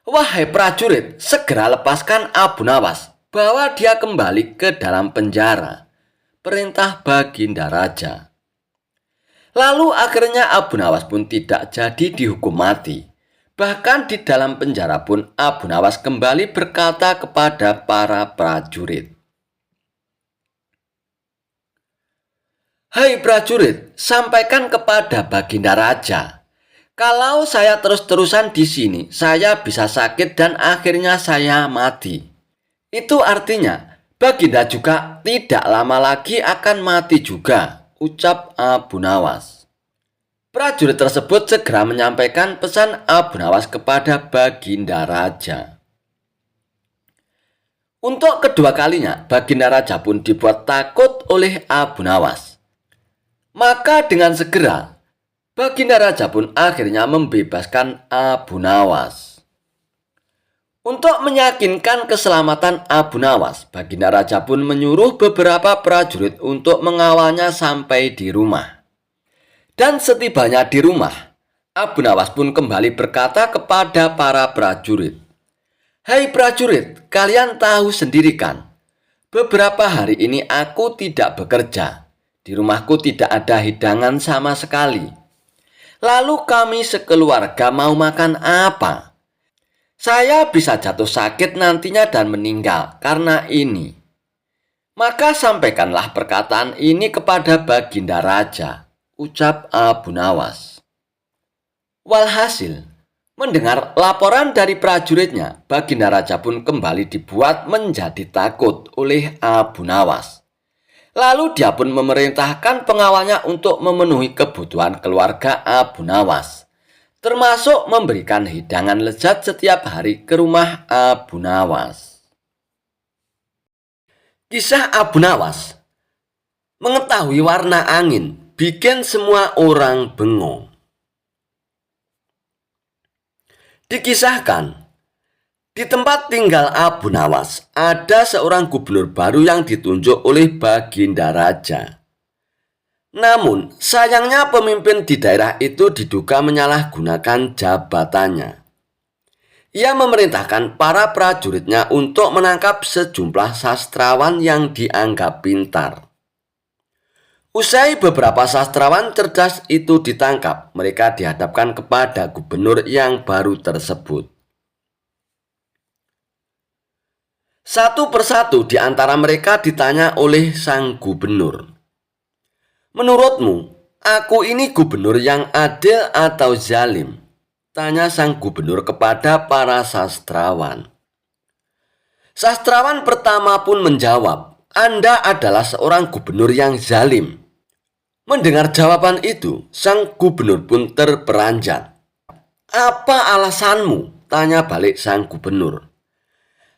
"Wahai prajurit, segera lepaskan Abu Nawas, bawa dia kembali ke dalam penjara," perintah Baginda Raja. Lalu akhirnya Abu Nawas pun tidak jadi dihukum mati. Bahkan di dalam penjara pun Abu Nawas kembali berkata kepada para prajurit, "Hai prajurit, sampaikan kepada Baginda Raja, kalau saya terus-terusan di sini, saya bisa sakit dan akhirnya saya mati. Itu artinya Baginda juga tidak lama lagi akan mati juga," ucap Abu Nawas. Prajurit tersebut segera menyampaikan pesan Abu Nawas kepada Baginda Raja. Untuk kedua kalinya, Baginda Raja pun dibuat takut oleh Abu Nawas. Maka dengan segera, Baginda Raja pun akhirnya membebaskan Abu Nawas. Untuk meyakinkan keselamatan Abu Nawas, Baginda Raja pun menyuruh beberapa prajurit untuk mengawalnya sampai di rumah. Dan setibanya di rumah, Abu Nawas pun kembali berkata kepada para prajurit, "Hai prajurit, kalian tahu sendiri kan, beberapa hari ini aku tidak bekerja. Di rumahku tidak ada hidangan sama sekali. Lalu kami sekeluarga mau makan apa? Saya bisa jatuh sakit nantinya dan meninggal karena ini. Maka sampaikanlah perkataan ini kepada Baginda Raja," ucap Abu Nawas. Walhasil, mendengar laporan dari prajuritnya, Baginda Raja pun kembali dibuat menjadi takut oleh Abu Nawas. Lalu dia pun memerintahkan pengawalnya untuk memenuhi kebutuhan keluarga Abu Nawas, termasuk memberikan hidangan lezat setiap hari ke rumah Abu Nawas. Kisah Abu Nawas mengetahui warna angin bikin semua orang bengong. Dikisahkan, di tempat tinggal Abu Nawas ada seorang gubernur baru yang ditunjuk oleh Baginda Raja. Namun, sayangnya pemimpin di daerah itu diduga menyalahgunakan jabatannya. Ia memerintahkan para prajuritnya untuk menangkap sejumlah sastrawan yang dianggap pintar. Usai beberapa sastrawan cerdas itu ditangkap, mereka dihadapkan kepada gubernur yang baru tersebut. Satu persatu di antara mereka ditanya oleh sang gubernur, Menurutmu, aku ini gubernur yang adil atau zalim? Tanya sang gubernur kepada para sastrawan. Sastrawan pertama pun menjawab, Anda adalah seorang gubernur yang zalim. Mendengar jawaban itu, sang gubernur pun terperanjat. Apa alasanmu? Tanya balik sang gubernur.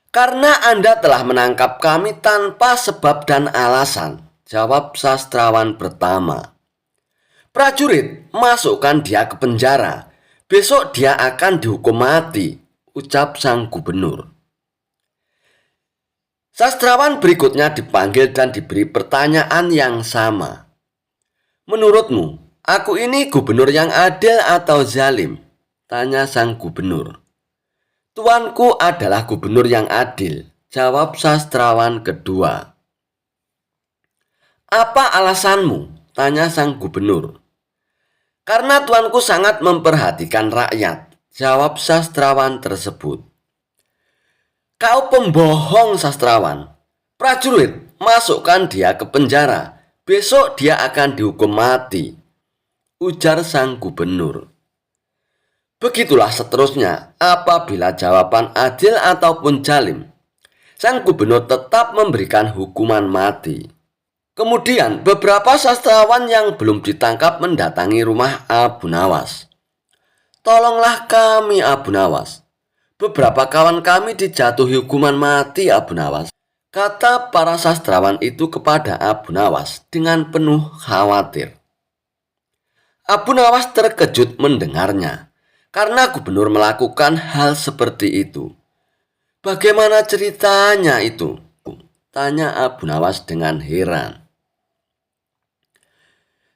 Karena Anda telah menangkap kami tanpa sebab dan alasan, jawab sastrawan pertama. Prajurit, masukkan dia ke penjara. Besok dia akan dihukum mati, ucap sang gubernur. Sastrawan berikutnya dipanggil dan diberi pertanyaan yang sama. Menurutmu, aku ini gubernur yang adil atau zalim? Tanya sang gubernur. Tuanku adalah gubernur yang adil, jawab sastrawan kedua. Apa alasanmu? Tanya sang gubernur. Karena tuanku sangat memperhatikan rakyat, jawab sastrawan tersebut. Kau pembohong, sastrawan. Prajurit, masukkan dia ke penjara. Besok dia akan dihukum mati, ujar sang gubernur. Begitulah seterusnya, apabila jawaban adil ataupun zalim, sang gubernur tetap memberikan hukuman mati. Kemudian beberapa sastrawan yang belum ditangkap mendatangi rumah Abu Nawas. Tolonglah kami, Abu Nawas. Beberapa kawan kami dijatuhi hukuman mati, Abu Nawas, kata para sastrawan itu kepada Abu Nawas dengan penuh khawatir. Abu Nawas terkejut mendengarnya, karena gubernur melakukan hal seperti itu. Bagaimana ceritanya itu? Tanya Abu Nawas dengan heran.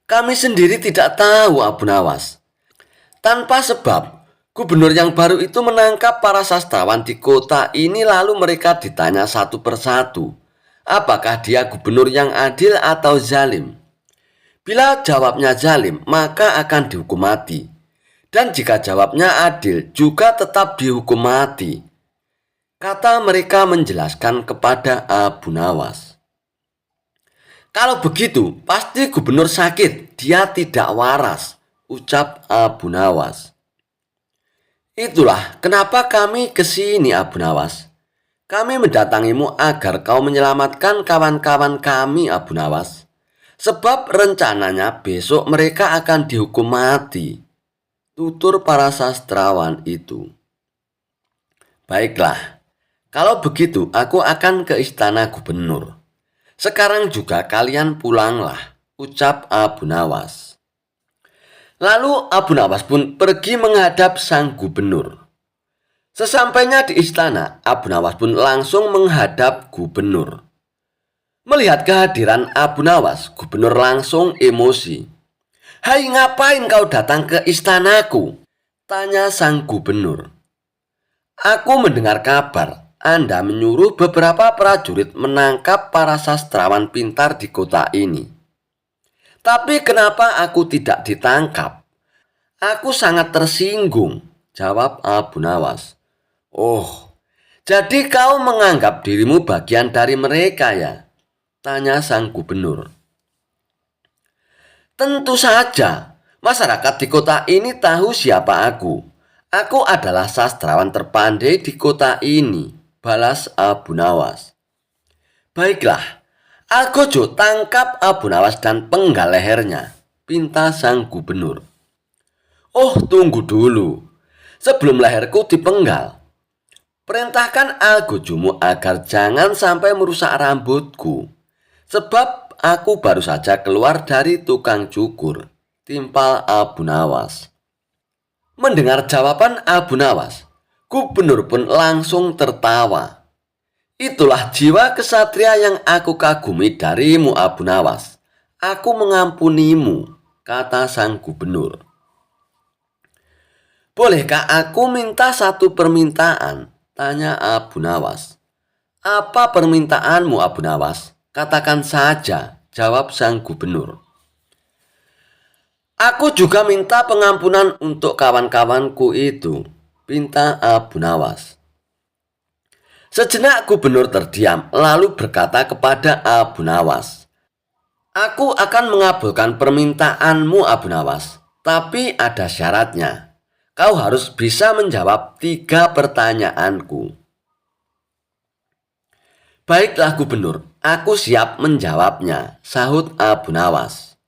Kami sendiri tidak tahu, Abu Nawas. Tanpa sebab, gubernur yang baru itu menangkap para sastrawan di kota ini, lalu mereka ditanya satu persatu, apakah dia gubernur yang adil atau zalim? Bila jawabnya zalim, maka akan dihukum mati. Dan jika jawabnya adil, juga tetap dihukum mati, kata mereka menjelaskan kepada Abu Nawas. Kalau begitu, pasti gubernur sakit, dia tidak waras, ucap Abu Nawas. Itulah kenapa kami ke sini, Abu Nawas. Kami mendatangimu agar kau menyelamatkan kawan-kawan kami, Abu Nawas. Sebab rencananya besok mereka akan dihukum mati, tutur para sastrawan itu. Baiklah, kalau begitu aku akan ke istana gubernur. Sekarang juga kalian pulanglah, ucap Abu Nawas. Lalu Abu Nawas pun pergi menghadap sang gubernur. Sesampainya di istana, Abu Nawas pun langsung menghadap gubernur. Melihat kehadiran Abu Nawas, gubernur langsung emosi. Hai, ngapain kau datang ke istanaku? Tanya sang gubernur. Aku mendengar kabar Anda menyuruh beberapa prajurit menangkap para sastrawan pintar di kota ini. Tapi kenapa aku tidak ditangkap? Aku sangat tersinggung, jawab Abu Nawas. Oh, jadi kau menganggap dirimu bagian dari mereka ya? Tanya sang gubernur. Tentu saja, masyarakat di kota ini tahu siapa aku. Aku adalah sastrawan terpandai di kota ini, balas Abu Nawas. Baiklah, Algojo tangkap Abu Nawas dan penggal lehernya, pinta sang gubernur. Oh, tunggu dulu. Sebelum leherku dipenggal, perintahkan Algojomu agar jangan sampai merusak rambutku. Sebab aku baru saja keluar dari tukang cukur, timpal Abu Nawas. Mendengar jawaban Abu Nawas, gubernur pun langsung tertawa. Itulah jiwa kesatria yang aku kagumi darimu, Abu Nawas. Aku mengampunimu, kata sang gubernur. Bolehkah aku minta satu permintaan? Tanya Abu Nawas. Apa permintaanmu, Abu Nawas? Katakan saja, jawab sang gubernur. Aku juga minta pengampunan untuk kawan-kawanku itu, pinta Abu Nawas. Sejenak gubernur terdiam, lalu berkata kepada Abu Nawas, Aku akan mengabulkan permintaanmu, Abu Nawas, tapi ada syaratnya. Kau harus bisa menjawab 3 pertanyaanku. Baiklah Gubernur, aku siap menjawabnya, sahut Abu Nawas.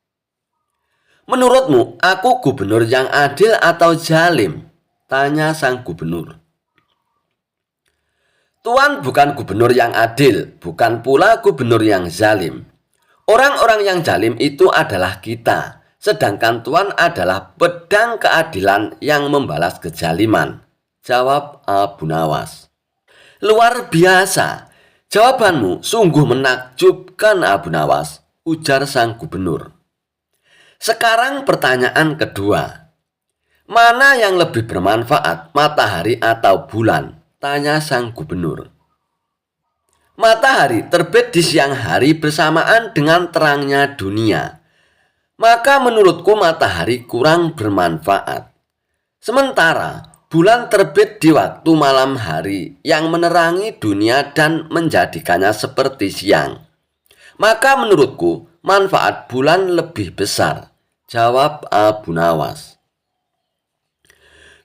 Menurutmu, aku gubernur yang adil atau zalim? Tanya sang gubernur. Tuan bukan gubernur yang adil, bukan pula gubernur yang zalim. Orang-orang yang zalim itu adalah kita, sedangkan Tuan adalah pedang keadilan yang membalas kezaliman, jawab Abu Nawas. Luar biasa, jawabanmu sungguh menakjubkan Abu Nawas, ujar sang gubernur. Sekarang pertanyaan kedua. Mana yang lebih bermanfaat, matahari atau bulan? Tanya sang gubernur. Matahari terbit di siang hari bersamaan dengan terangnya dunia. Maka menurutku matahari kurang bermanfaat. Sementara bulan terbit di waktu malam hari yang menerangi dunia dan menjadikannya seperti siang. Maka menurutku manfaat bulan lebih besar, jawab Abu Nawas.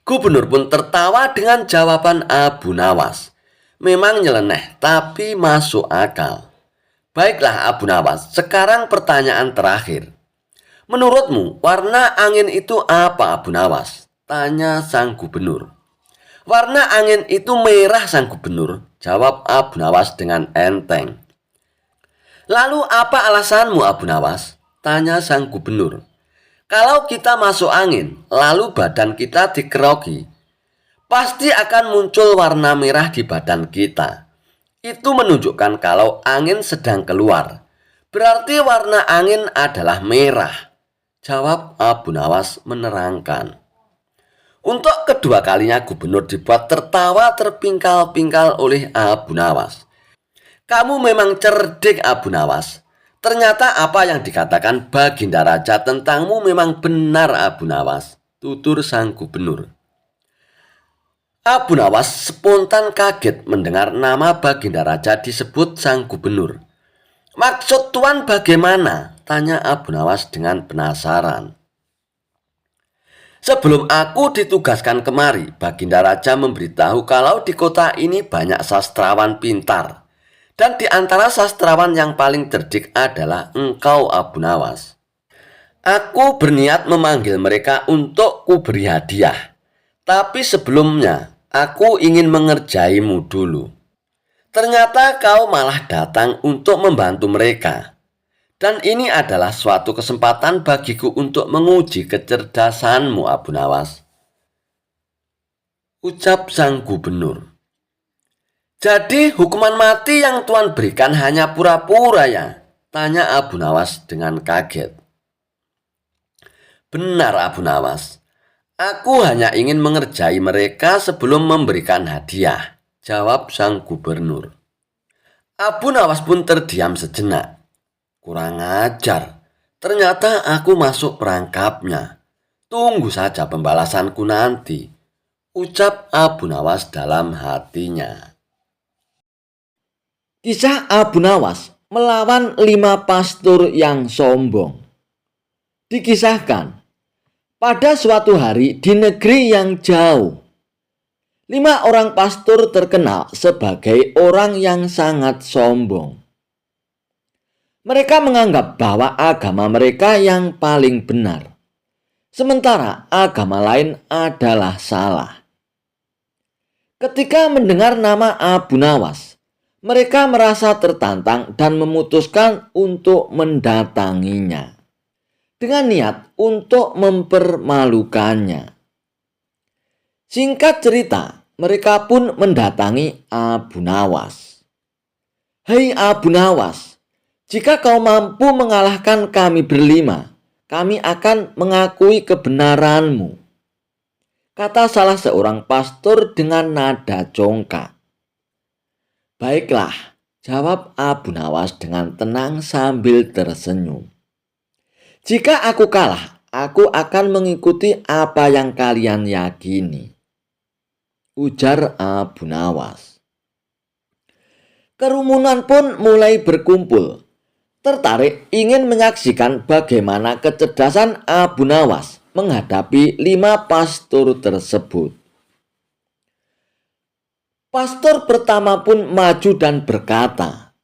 Gubernur pun tertawa dengan jawaban Abu Nawas. Memang nyeleneh, tapi masuk akal. Baiklah Abu Nawas, sekarang pertanyaan terakhir. Menurutmu, warna angin itu apa, Abu Nawas? Tanya sang gubernur. Warna angin itu merah, sang gubernur, jawab Abu Nawas dengan enteng. Lalu apa alasanmu, Abu Nawas? Tanya sang gubernur. Kalau kita masuk angin, lalu badan kita dikeroki, pasti akan muncul warna merah di badan kita. Itu menunjukkan kalau angin sedang keluar. Berarti warna angin adalah merah, jawab Abu Nawas menerangkan. Untuk kedua kalinya gubernur dibuat tertawa terpingkal-pingkal oleh Abu Nawas. Kamu memang cerdik, Abu Nawas. Ternyata apa yang dikatakan Baginda Raja tentangmu memang benar, Abu Nawas, tutur sang gubernur. Abu Nawas spontan kaget mendengar nama Baginda Raja disebut sang gubernur. Maksud Tuan bagaimana? Tanya Abu Nawas dengan penasaran. Sebelum aku ditugaskan kemari, Baginda Raja memberitahu kalau di kota ini banyak sastrawan pintar. Dan di antara sastrawan yang paling cerdik adalah engkau, Abu Nawas. Aku berniat memanggil mereka untuk kuberi hadiah. Tapi sebelumnya, aku ingin mengerjaimu dulu. Ternyata kau malah datang untuk membantu mereka. Dan ini adalah suatu kesempatan bagiku untuk menguji kecerdasanmu, Abu Nawas, ucap sang gubernur. Jadi hukuman mati yang Tuan berikan hanya pura-pura ya? Tanya Abu Nawas dengan kaget. Benar Abu Nawas, aku hanya ingin mengerjai mereka sebelum memberikan hadiah, jawab sang gubernur. Abu Nawas pun terdiam sejenak. Kurang ajar, ternyata aku masuk perangkapnya. Tunggu saja pembalasanku nanti, ucap Abu Nawas dalam hatinya. Kisah Abu Nawas melawan 5 pastur yang sombong. Dikisahkan, pada suatu hari di negeri yang jauh, 5 orang pastur terkenal sebagai orang yang sangat sombong. Mereka menganggap bahwa agama mereka yang paling benar, sementara agama lain adalah salah. Ketika mendengar nama Abu Nawas, mereka merasa tertantang dan memutuskan untuk mendatanginya dengan niat untuk mempermalukannya. Singkat cerita, mereka pun mendatangi Abu Nawas. Hei Abu Nawas, jika kau mampu mengalahkan kami berlima, kami akan mengakui kebenaranmu, kata salah seorang pastor dengan nada congkak. Baiklah, jawab Abu Nawas dengan tenang sambil tersenyum. Jika aku kalah, aku akan mengikuti apa yang kalian yakini, ujar Abu Nawas. Kerumunan pun mulai berkumpul. tertarik ingin menyaksikan bagaimana kecerdasan Abu Nawas menghadapi 5 pastor tersebut. Pastor pertama pun maju dan berkata,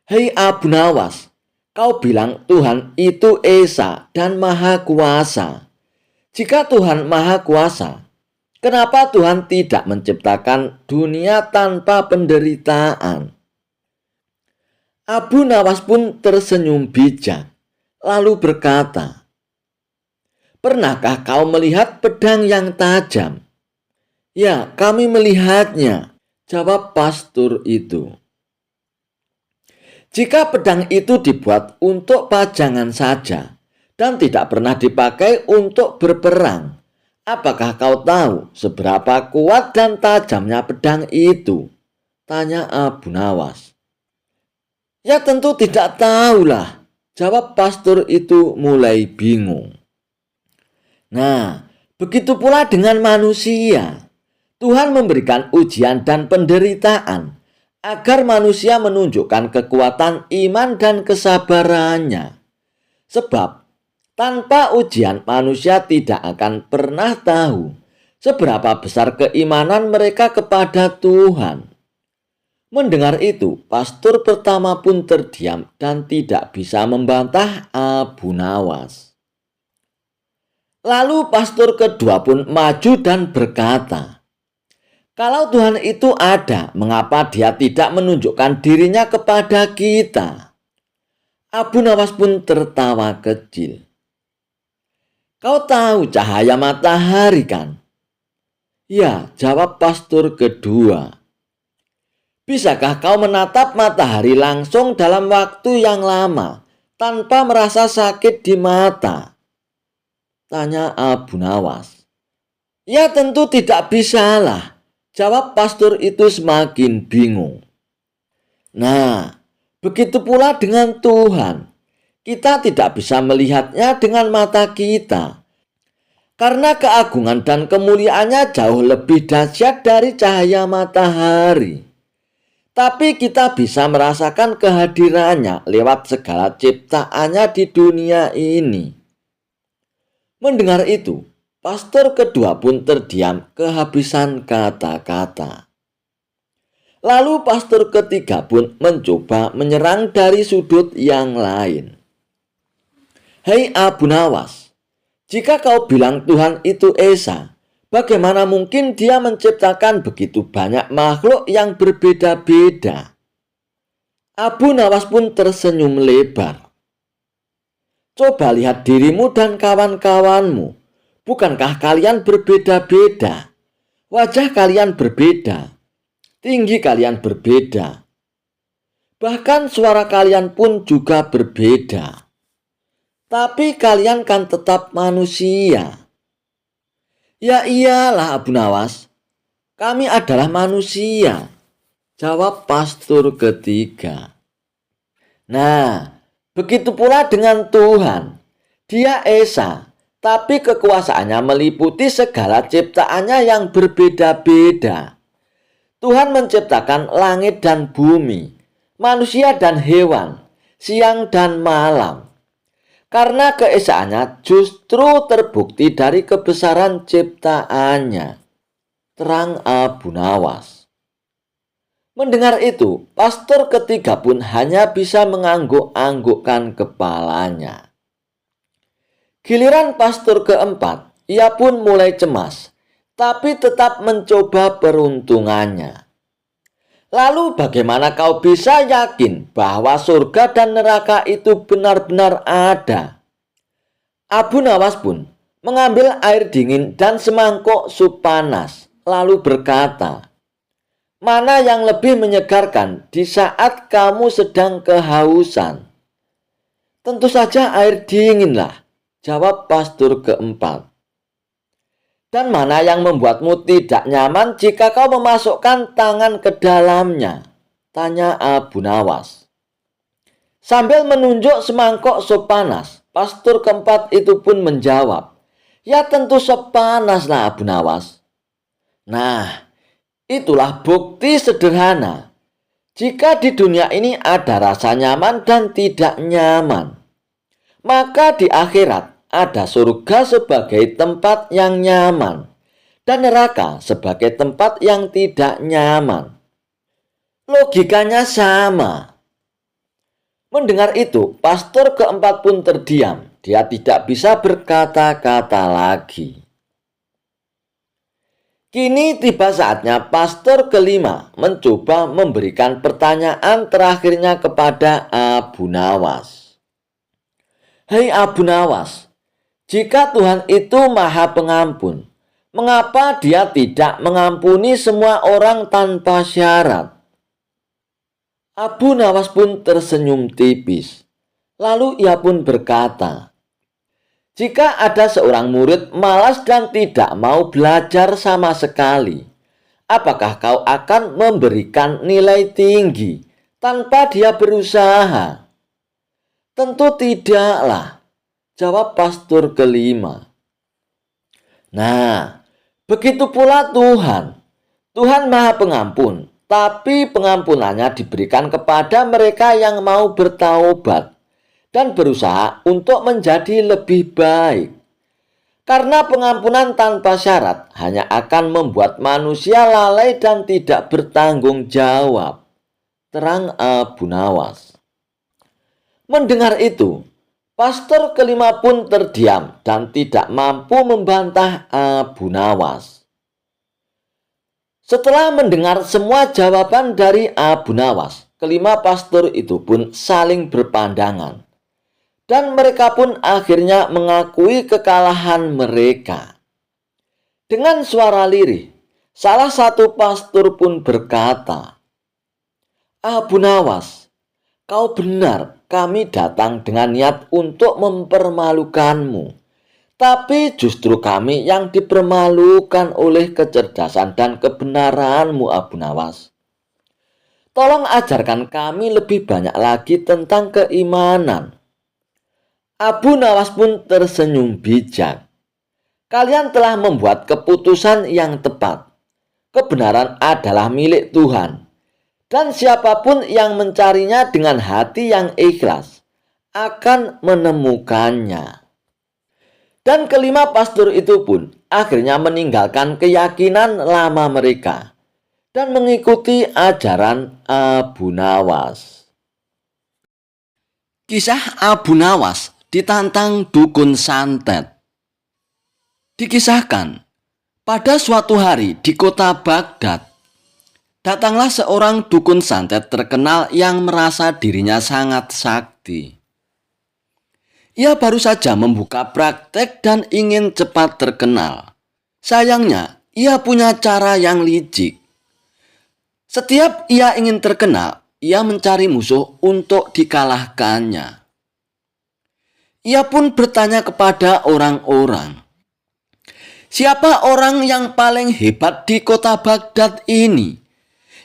"Hei Abu Nawas, kau bilang Tuhan itu Esa dan Maha Kuasa. Jika Tuhan Maha Kuasa, kenapa Tuhan tidak menciptakan dunia tanpa penderitaan?" Abu Nawas pun tersenyum bijak, lalu berkata, "Pernahkah kau melihat pedang yang tajam?" "Ya, kami melihatnya," jawab pastor itu. "Jika pedang itu dibuat untuk pajangan saja dan tidak pernah dipakai untuk berperang, apakah kau tahu seberapa kuat dan tajamnya pedang itu?" tanya Abu Nawas. "Ya tentu tidak tahulah," jawab pastor itu mulai bingung. Nah, begitu pula dengan manusia. Tuhan memberikan ujian dan penderitaan agar manusia menunjukkan kekuatan iman dan kesabarannya. Sebab tanpa ujian manusia tidak akan pernah tahu seberapa besar keimanan mereka kepada Tuhan. Mendengar itu, pastor pertama pun terdiam dan tidak bisa membantah Abu Nawas. Lalu pastor kedua pun maju dan berkata, "Kalau Tuhan itu ada, mengapa Dia tidak menunjukkan dirinya kepada kita?" Abu Nawas pun tertawa kecil. "Kau tahu cahaya matahari kan?" "Ya," jawab pastor kedua. "Bisakah kau menatap matahari langsung dalam waktu yang lama tanpa merasa sakit di mata?" tanya Abu Nawas. "Ya tentu tidak bisalah," jawab pastor itu semakin bingung. Nah, begitu pula dengan Tuhan. Kita tidak bisa melihatnya dengan mata kita, karena keagungan dan kemuliaannya jauh lebih dahsyat dari cahaya matahari. Tapi kita bisa merasakan kehadirannya lewat segala ciptaannya di dunia ini. Mendengar itu, pastor kedua pun terdiam kehabisan kata-kata. Lalu pastor ketiga pun mencoba menyerang dari sudut yang lain. "Hei Abu Nawas, jika kau bilang Tuhan itu Esa, bagaimana mungkin Dia menciptakan begitu banyak makhluk yang berbeda-beda?" Abu Nawas pun tersenyum lebar. "Coba lihat dirimu dan kawan-kawanmu. Bukankah kalian berbeda-beda? Wajah kalian berbeda, tinggi kalian berbeda. Bahkan suara kalian pun juga berbeda. Tapi kalian kan tetap manusia." "Ya iyalah Abu Nawas, kami adalah manusia," jawab pastor ketiga. Nah, begitu pula dengan Tuhan. Dia Esa, tapi kekuasaannya meliputi segala ciptaannya yang berbeda-beda. Tuhan menciptakan langit dan bumi, manusia dan hewan, siang dan malam. Karena keesaannya justru terbukti dari kebesaran ciptaannya, terang Abu Nawas. Mendengar itu, pastor ketiga pun hanya bisa mengangguk-anggukkan kepalanya. Giliran pastor keempat, ia pun mulai cemas, tapi tetap mencoba peruntungannya. "Lalu bagaimana kau bisa yakin bahwa surga dan neraka itu benar-benar ada?" Abu Nawas pun mengambil air dingin dan semangkuk sup panas, lalu berkata, "Mana yang lebih menyegarkan di saat kamu sedang kehausan?" "Tentu saja air dinginlah," jawab pastor keempat. "Dan mana yang membuatmu tidak nyaman jika kau memasukkan tangan ke dalamnya?" tanya Abu Nawas. Sambil menunjuk semangkuk sup panas, pastor keempat itu pun menjawab, "Ya tentu sup panaslah Abu Nawas." Nah, itulah bukti sederhana. Jika di dunia ini ada rasa nyaman dan tidak nyaman, maka di akhirat ada surga sebagai tempat yang nyaman dan neraka sebagai tempat yang tidak nyaman. Logikanya sama. Mendengar itu, pastor keempat pun terdiam. Dia tidak bisa berkata-kata lagi. Kini tiba saatnya pastor kelima mencoba memberikan pertanyaan terakhirnya kepada Abu Nawas. Hei Abu Nawas, jika Tuhan itu Maha Pengampun, mengapa Dia tidak mengampuni semua orang tanpa syarat? Abu Nawas pun tersenyum tipis. Lalu ia pun berkata, jika ada seorang murid malas dan tidak mau belajar sama sekali, apakah kau akan memberikan nilai tinggi tanpa dia berusaha? Tentu tidaklah, jawab pastor kelima. Nah, begitu pula Tuhan. Tuhan Maha Pengampun, tapi pengampunannya diberikan kepada mereka yang mau bertaubat dan berusaha untuk menjadi lebih baik. Karena pengampunan tanpa syarat hanya akan membuat manusia lalai dan tidak bertanggung jawab, terang Abu Nawas. Mendengar itu, pastor kelima pun terdiam dan tidak mampu membantah Abu Nawas. Setelah mendengar semua jawaban dari Abu Nawas, kelima pastor itu pun saling berpandangan. Dan mereka pun akhirnya mengakui kekalahan mereka. Dengan suara lirih, salah satu pastor pun berkata, Abu Nawas, kau benar, kami datang dengan niat untuk mempermalukanmu. Tapi justru kami yang dipermalukan oleh kecerdasan dan kebenaranmu, Abu Nawas. Tolong ajarkan kami lebih banyak lagi tentang keimanan. Abu Nawas pun tersenyum bijak. Kalian telah membuat keputusan yang tepat. Kebenaran adalah milik Tuhan. Dan siapapun yang mencarinya dengan hati yang ikhlas akan menemukannya. Dan kelima pastor itu pun akhirnya meninggalkan keyakinan lama mereka dan mengikuti ajaran Abu Nawas. Kisah Abu Nawas ditantang dukun santet. Dikisahkan, pada suatu hari di kota Baghdad, datanglah seorang dukun santet terkenal yang merasa dirinya sangat sakti. Ia baru saja membuka praktek dan ingin cepat terkenal. Sayangnya, ia punya cara yang licik. Setiap ia ingin terkenal, ia mencari musuh untuk dikalahkannya. Ia pun bertanya kepada orang-orang, siapa orang yang paling hebat di kota Baghdad ini?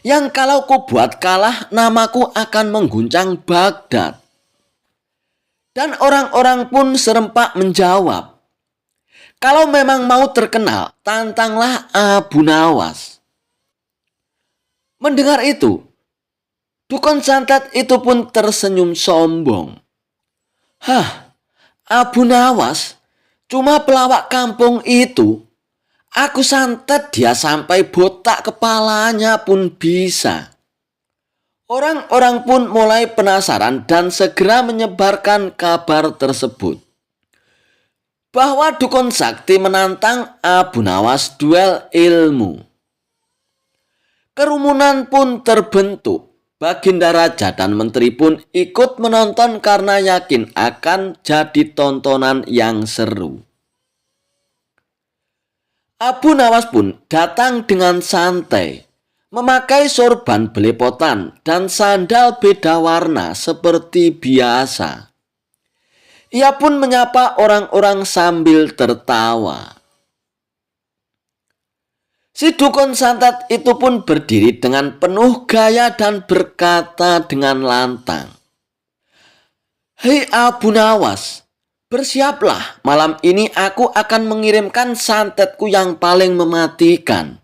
Yang kalau ku buat kalah, namaku akan mengguncang Baghdad. Dan orang-orang pun serempak menjawab, kalau memang mau terkenal, tantanglah Abu Nawas. Mendengar itu, dukun santet itu pun tersenyum sombong. Hah, Abu Nawas, cuma pelawak kampung itu. Aku santet dia sampai botak kepalanya pun bisa. Orang-orang pun mulai penasaran dan segera menyebarkan kabar tersebut. Bahwa dukun sakti menantang Abu Nawas duel ilmu. Kerumunan pun terbentuk. Baginda Raja dan Menteri pun ikut menonton karena yakin akan jadi tontonan yang seru. Abu Nawas pun datang dengan santai, memakai sorban belepotan dan sandal beda warna seperti biasa. Ia pun menyapa orang-orang sambil tertawa. Si dukun santet itu pun berdiri dengan penuh gaya dan berkata dengan lantang, Hei Abu Nawas, bersiaplah, malam ini aku akan mengirimkan santetku yang paling mematikan.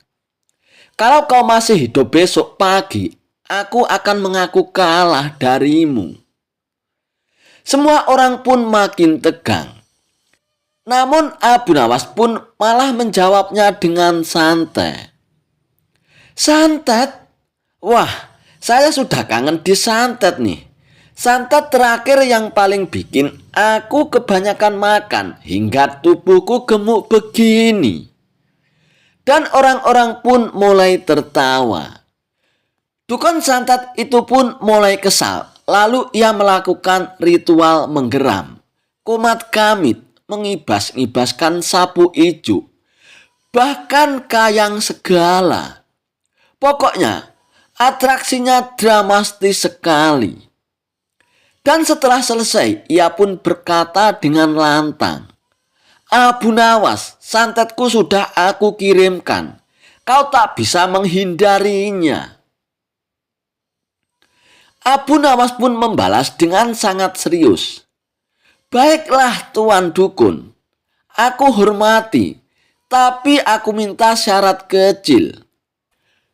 Kalau kau masih hidup besok pagi, aku akan mengaku kalah darimu." Semua orang pun makin tegang. Namun Abu Nawas pun malah menjawabnya dengan santai. "Santet? Wah, saya sudah kangen disantet nih. Santet terakhir yang paling bikin aku kebanyakan makan hingga tubuhku gemuk begini." Dan orang-orang pun mulai tertawa. Dukun santet itu pun mulai kesal. Lalu ia melakukan ritual menggeram, kumat kamit, mengibas-ibaskan sapu ijuk, bahkan kayang segala. Pokoknya atraksinya dramatis sekali. Dan setelah selesai, ia pun berkata dengan lantang, "Abu Nawas, santetku sudah aku kirimkan. Kau tak bisa menghindarinya." Abu Nawas pun membalas dengan sangat serius, "Baiklah Tuan Dukun, aku hormati, tapi aku minta syarat kecil."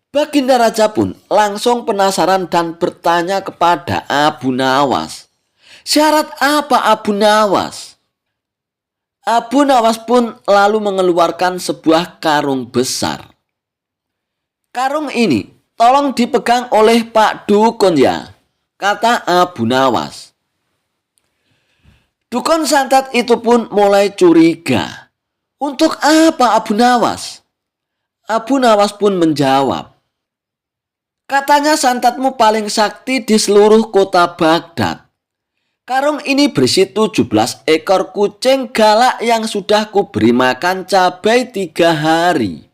Baginda Raja pun langsung penasaran dan bertanya kepada Abu Nawas, "Syarat apa Abu Nawas?" Abu Nawas pun lalu mengeluarkan sebuah karung besar. "Karung ini tolong dipegang oleh Pak Dukun ya," kata Abu Nawas. Dukun santet itu pun mulai curiga. "Untuk apa Abu Nawas?" Abu Nawas pun menjawab, "Katanya santetmu paling sakti di seluruh kota Baghdad. Karung ini berisi 17 ekor kucing galak yang sudah kuberi makan cabai 3 hari.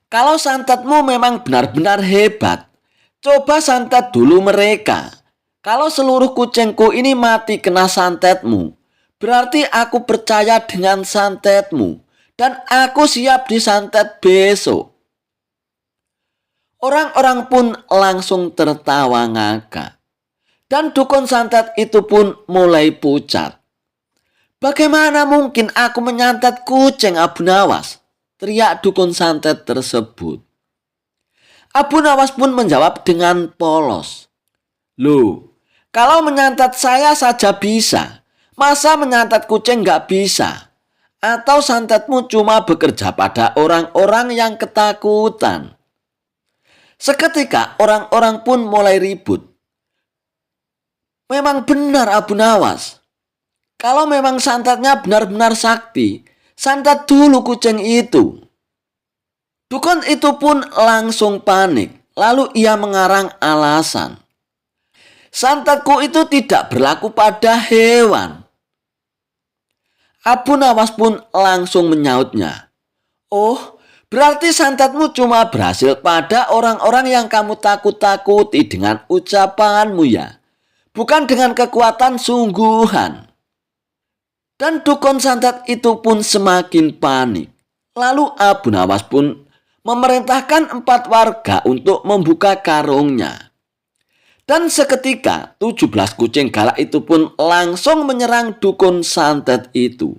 Kalau santetmu memang benar-benar hebat, coba santet dulu mereka. Kalau seluruh kucingku ini mati kena santetmu, berarti aku percaya dengan santetmu dan aku siap disantet besok." Orang-orang pun langsung tertawa ngakak. Dan dukun santet itu pun mulai pucat. "Bagaimana mungkin aku menyantet kucing Abu Nawas?" teriak dukun santet tersebut. Abu Nawas pun menjawab dengan polos, "Loh, kalau menyantet saya saja bisa, masa menyantet kucing nggak bisa? Atau santetmu cuma bekerja pada orang-orang yang ketakutan?" Seketika orang-orang pun mulai ribut. "Memang benar Abu Nawas. Kalau memang santetnya benar-benar sakti, santet dulu kucing itu." Dukun itu pun langsung panik. Lalu ia mengarang alasan, "Santetku itu tidak berlaku pada hewan." Abu Nawas pun langsung menyautnya, "Oh, berarti santetmu cuma berhasil pada orang-orang yang kamu takut-takuti dengan ucapanmu ya, bukan dengan kekuatan sungguhan." Dan dukun santet itu pun semakin panik. Lalu Abu Nawas pun memerintahkan 4 warga untuk membuka karungnya. Dan seketika 17 kucing galak itu pun langsung menyerang dukun santet itu.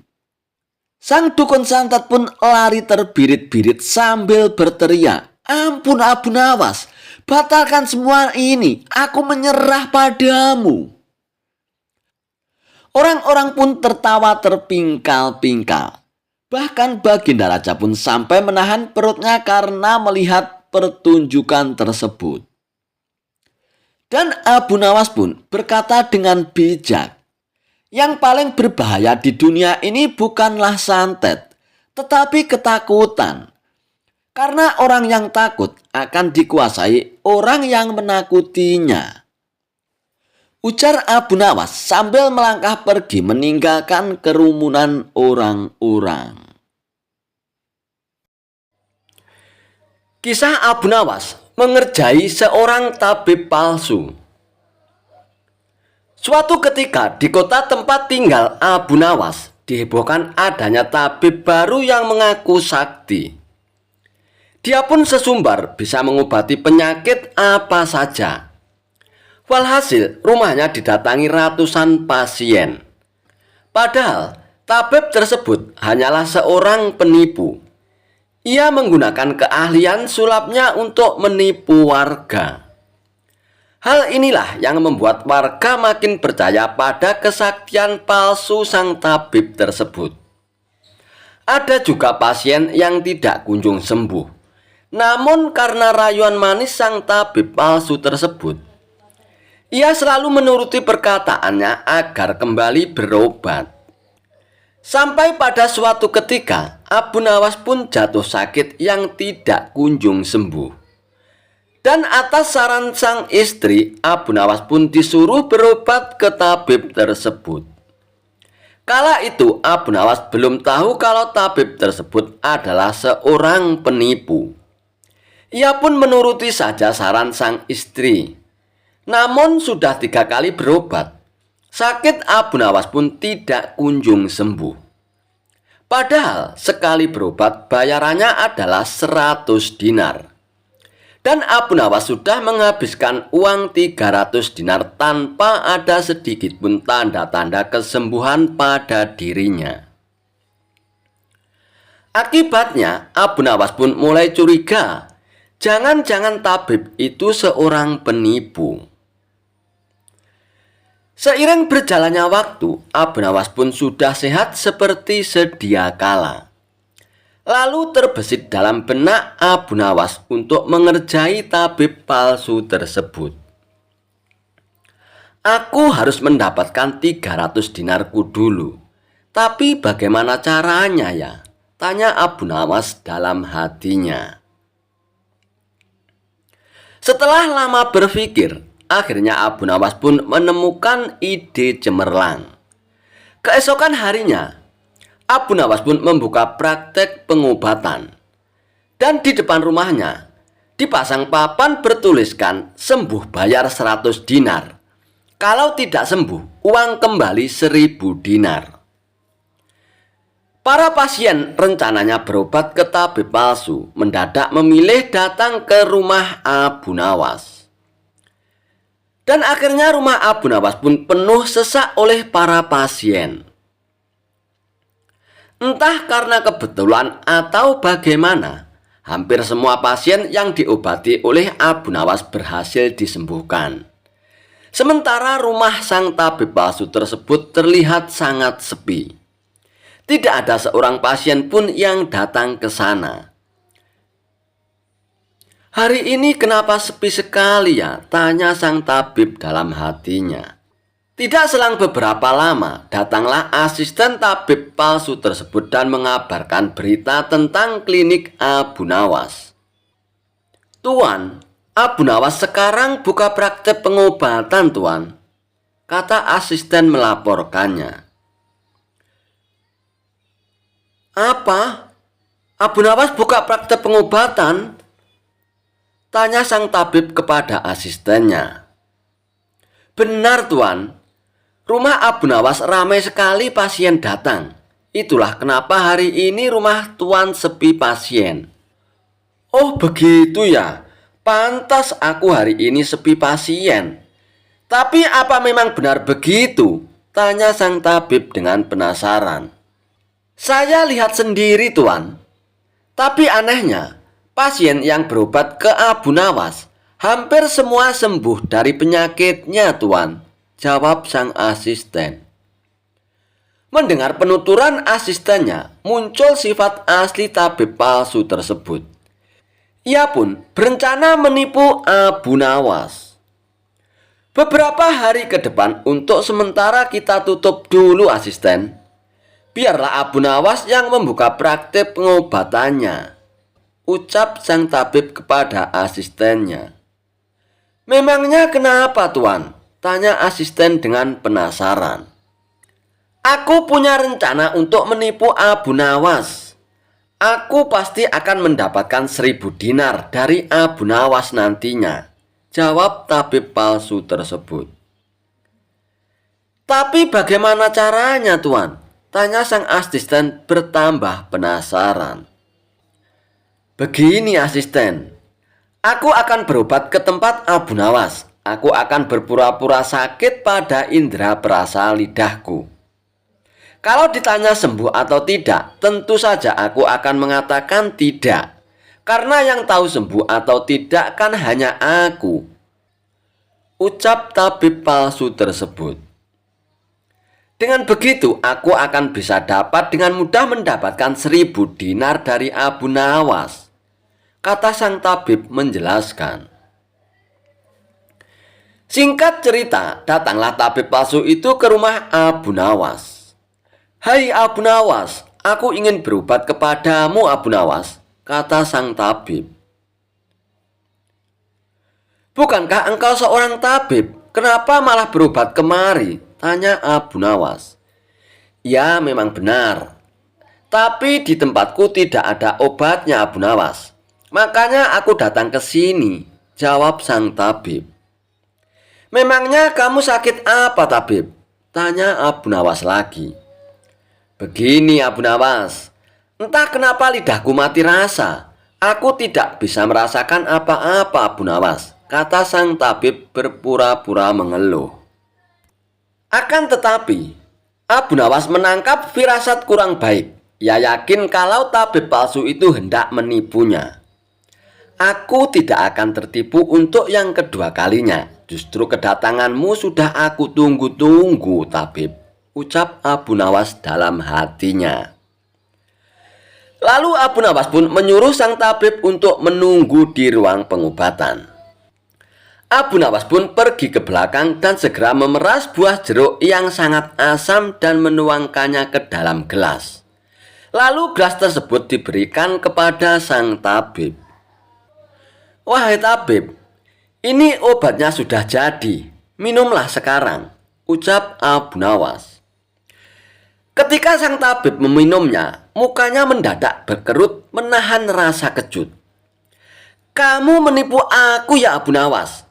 Sang dukun santet pun lari terbirit-birit sambil berteriak, "Ampun Abu Nawas, batalkan semua ini, aku menyerah padamu." Orang-orang pun tertawa terpingkal-pingkal. Bahkan Baginda Raja pun sampai menahan perutnya karena melihat pertunjukan tersebut. Dan Abu Nawas pun berkata dengan bijak, "Yang paling berbahaya di dunia ini bukanlah santet, tetapi ketakutan. Karena orang yang takut akan dikuasai orang yang menakutinya." Ujar Abu Nawas sambil melangkah pergi meninggalkan kerumunan orang-orang. Kisah Abu Nawas mengerjai seorang tabib palsu. Suatu ketika di kota tempat tinggal Abu Nawas dihebohkan adanya tabib baru yang mengaku sakti. Dia pun sesumbar bisa mengobati penyakit apa saja. Walhasil rumahnya didatangi ratusan pasien. Padahal tabib tersebut hanyalah seorang penipu. Ia menggunakan keahlian sulapnya untuk menipu warga. Hal inilah yang membuat warga makin percaya pada kesaktian palsu sang tabib tersebut. Ada juga pasien yang tidak kunjung sembuh. Namun karena rayuan manis sang tabib palsu tersebut, ia selalu menuruti perkataannya agar kembali berobat. Sampai pada suatu ketika, Abu Nawas pun jatuh sakit yang tidak kunjung sembuh. Dan atas saran sang istri, Abu Nawas pun disuruh berobat ke tabib tersebut. Kala itu Abu Nawas belum tahu kalau tabib tersebut adalah seorang penipu. Ia pun menuruti saja saran sang istri. Namun sudah 3 kali berobat, sakit Abu Nawas pun tidak kunjung sembuh. Padahal sekali berobat bayarannya adalah 100 dinar. Dan Abu Nawas sudah menghabiskan uang 300 dinar tanpa ada sedikit pun tanda-tanda kesembuhan pada dirinya. Akibatnya Abu Nawas pun mulai curiga, jangan-jangan tabib itu seorang penipu. Seiring berjalannya waktu, Abu Nawas pun sudah sehat seperti sedia kala. Lalu terbesit dalam benak Abu Nawas untuk mengerjai tabib palsu tersebut. Aku harus mendapatkan 300 dinarku dulu. Tapi bagaimana caranya ya? Tanya Abu Nawas dalam hatinya. Setelah lama berpikir, akhirnya Abu Nawas pun menemukan ide cemerlang. Keesokan harinya, Abu Nawas pun membuka praktek pengobatan. Dan di depan rumahnya dipasang papan bertuliskan sembuh bayar 100 dinar. Kalau tidak sembuh, uang kembali 1000 dinar. Para pasien rencananya berobat ke tabib palsu mendadak memilih datang ke rumah Abu Nawas. Dan akhirnya rumah Abu Nawas pun penuh sesak oleh para pasien. Entah karena kebetulan atau bagaimana, hampir semua pasien yang diobati oleh Abu Nawas berhasil disembuhkan. Sementara rumah sang tabib palsu tersebut terlihat sangat sepi. Tidak ada seorang pasien pun yang datang ke sana. Hari ini kenapa sepi sekali ya? Tanya sang tabib dalam hatinya. Tidak selang beberapa lama, datanglah asisten tabib palsu tersebut dan mengabarkan berita tentang klinik Abu Nawas. Tuan, Abu Nawas sekarang buka praktek pengobatan, Tuan, kata asisten melaporkannya. Apa? Abu Nawas buka praktek pengobatan? Tanya sang tabib kepada asistennya. Benar, Tuan. Rumah Abu Nawas ramai sekali pasien datang. Itulah kenapa hari ini rumah Tuan sepi pasien. Oh begitu ya. Pantas aku hari ini sepi pasien. Tapi apa memang benar begitu? Tanya sang tabib dengan penasaran. Saya lihat sendiri, Tuan. Tapi anehnya, pasien yang berobat ke Abu Nawas hampir semua sembuh dari penyakitnya, Tuan, jawab sang asisten. Mendengar penuturan asistennya, muncul sifat asli tabib palsu tersebut. Ia pun berencana menipu Abu Nawas. Beberapa hari ke depan untuk sementara kita tutup dulu, asisten. Biarlah Abu Nawas yang membuka praktek pengobatannya, ucap sang tabib kepada asistennya. Memangnya kenapa, Tuan? Tanya asisten dengan penasaran. Aku punya rencana untuk menipu Abu Nawas. Aku pasti akan mendapatkan 1000 dinar dari Abu Nawas nantinya, jawab tabib palsu tersebut. Tapi bagaimana caranya, Tuan? Tanya sang asisten bertambah penasaran. Begini, asisten. Aku akan berobat ke tempat Abu Nawas. Aku akan berpura-pura sakit pada indera perasa lidahku. Kalau ditanya sembuh atau tidak, tentu saja aku akan mengatakan tidak. Karena yang tahu sembuh atau tidak kan hanya aku. ucap tabib palsu tersebut. Dengan begitu, aku akan bisa dapat dengan mudah mendapatkan 1000 dinar dari Abu Nawas, kata sang tabib menjelaskan. Singkat cerita, datanglah tabib palsu itu ke rumah Abu Nawas. Hai Abu Nawas, aku ingin berobat kepadamu Abu Nawas, kata sang tabib. Bukankah engkau seorang tabib? Kenapa malah berobat kemari? Tanya Abu Nawas. Ya, memang benar. Tapi di tempatku tidak ada obatnya Abu Nawas. Makanya aku datang ke sini, jawab sang tabib. Memangnya kamu sakit apa tabib? Tanya Abu Nawas lagi. Begini Abu Nawas, entah kenapa lidahku mati rasa. Aku tidak bisa merasakan apa-apa Abu Nawas, kata sang tabib berpura-pura mengeluh. Akan tetapi, Abu Nawas menangkap firasat kurang baik. Ia yakin kalau tabib palsu itu hendak menipunya. Aku tidak akan tertipu untuk yang kedua kalinya. Justru kedatanganmu sudah aku tunggu-tunggu tabib, ucap Abu Nawas dalam hatinya. Lalu Abu Nawas pun menyuruh sang tabib untuk menunggu di ruang pengobatan. Abu Nawas pun pergi ke belakang dan segera memeras buah jeruk yang sangat asam dan menuangkannya ke dalam gelas. Lalu gelas tersebut diberikan kepada sang tabib. Wahai tabib, ini obatnya sudah jadi, minumlah sekarang, ucap Abu Nawas. Ketika sang tabib meminumnya, mukanya mendadak berkerut menahan rasa kejut. Kamu menipu aku ya Abu Nawas.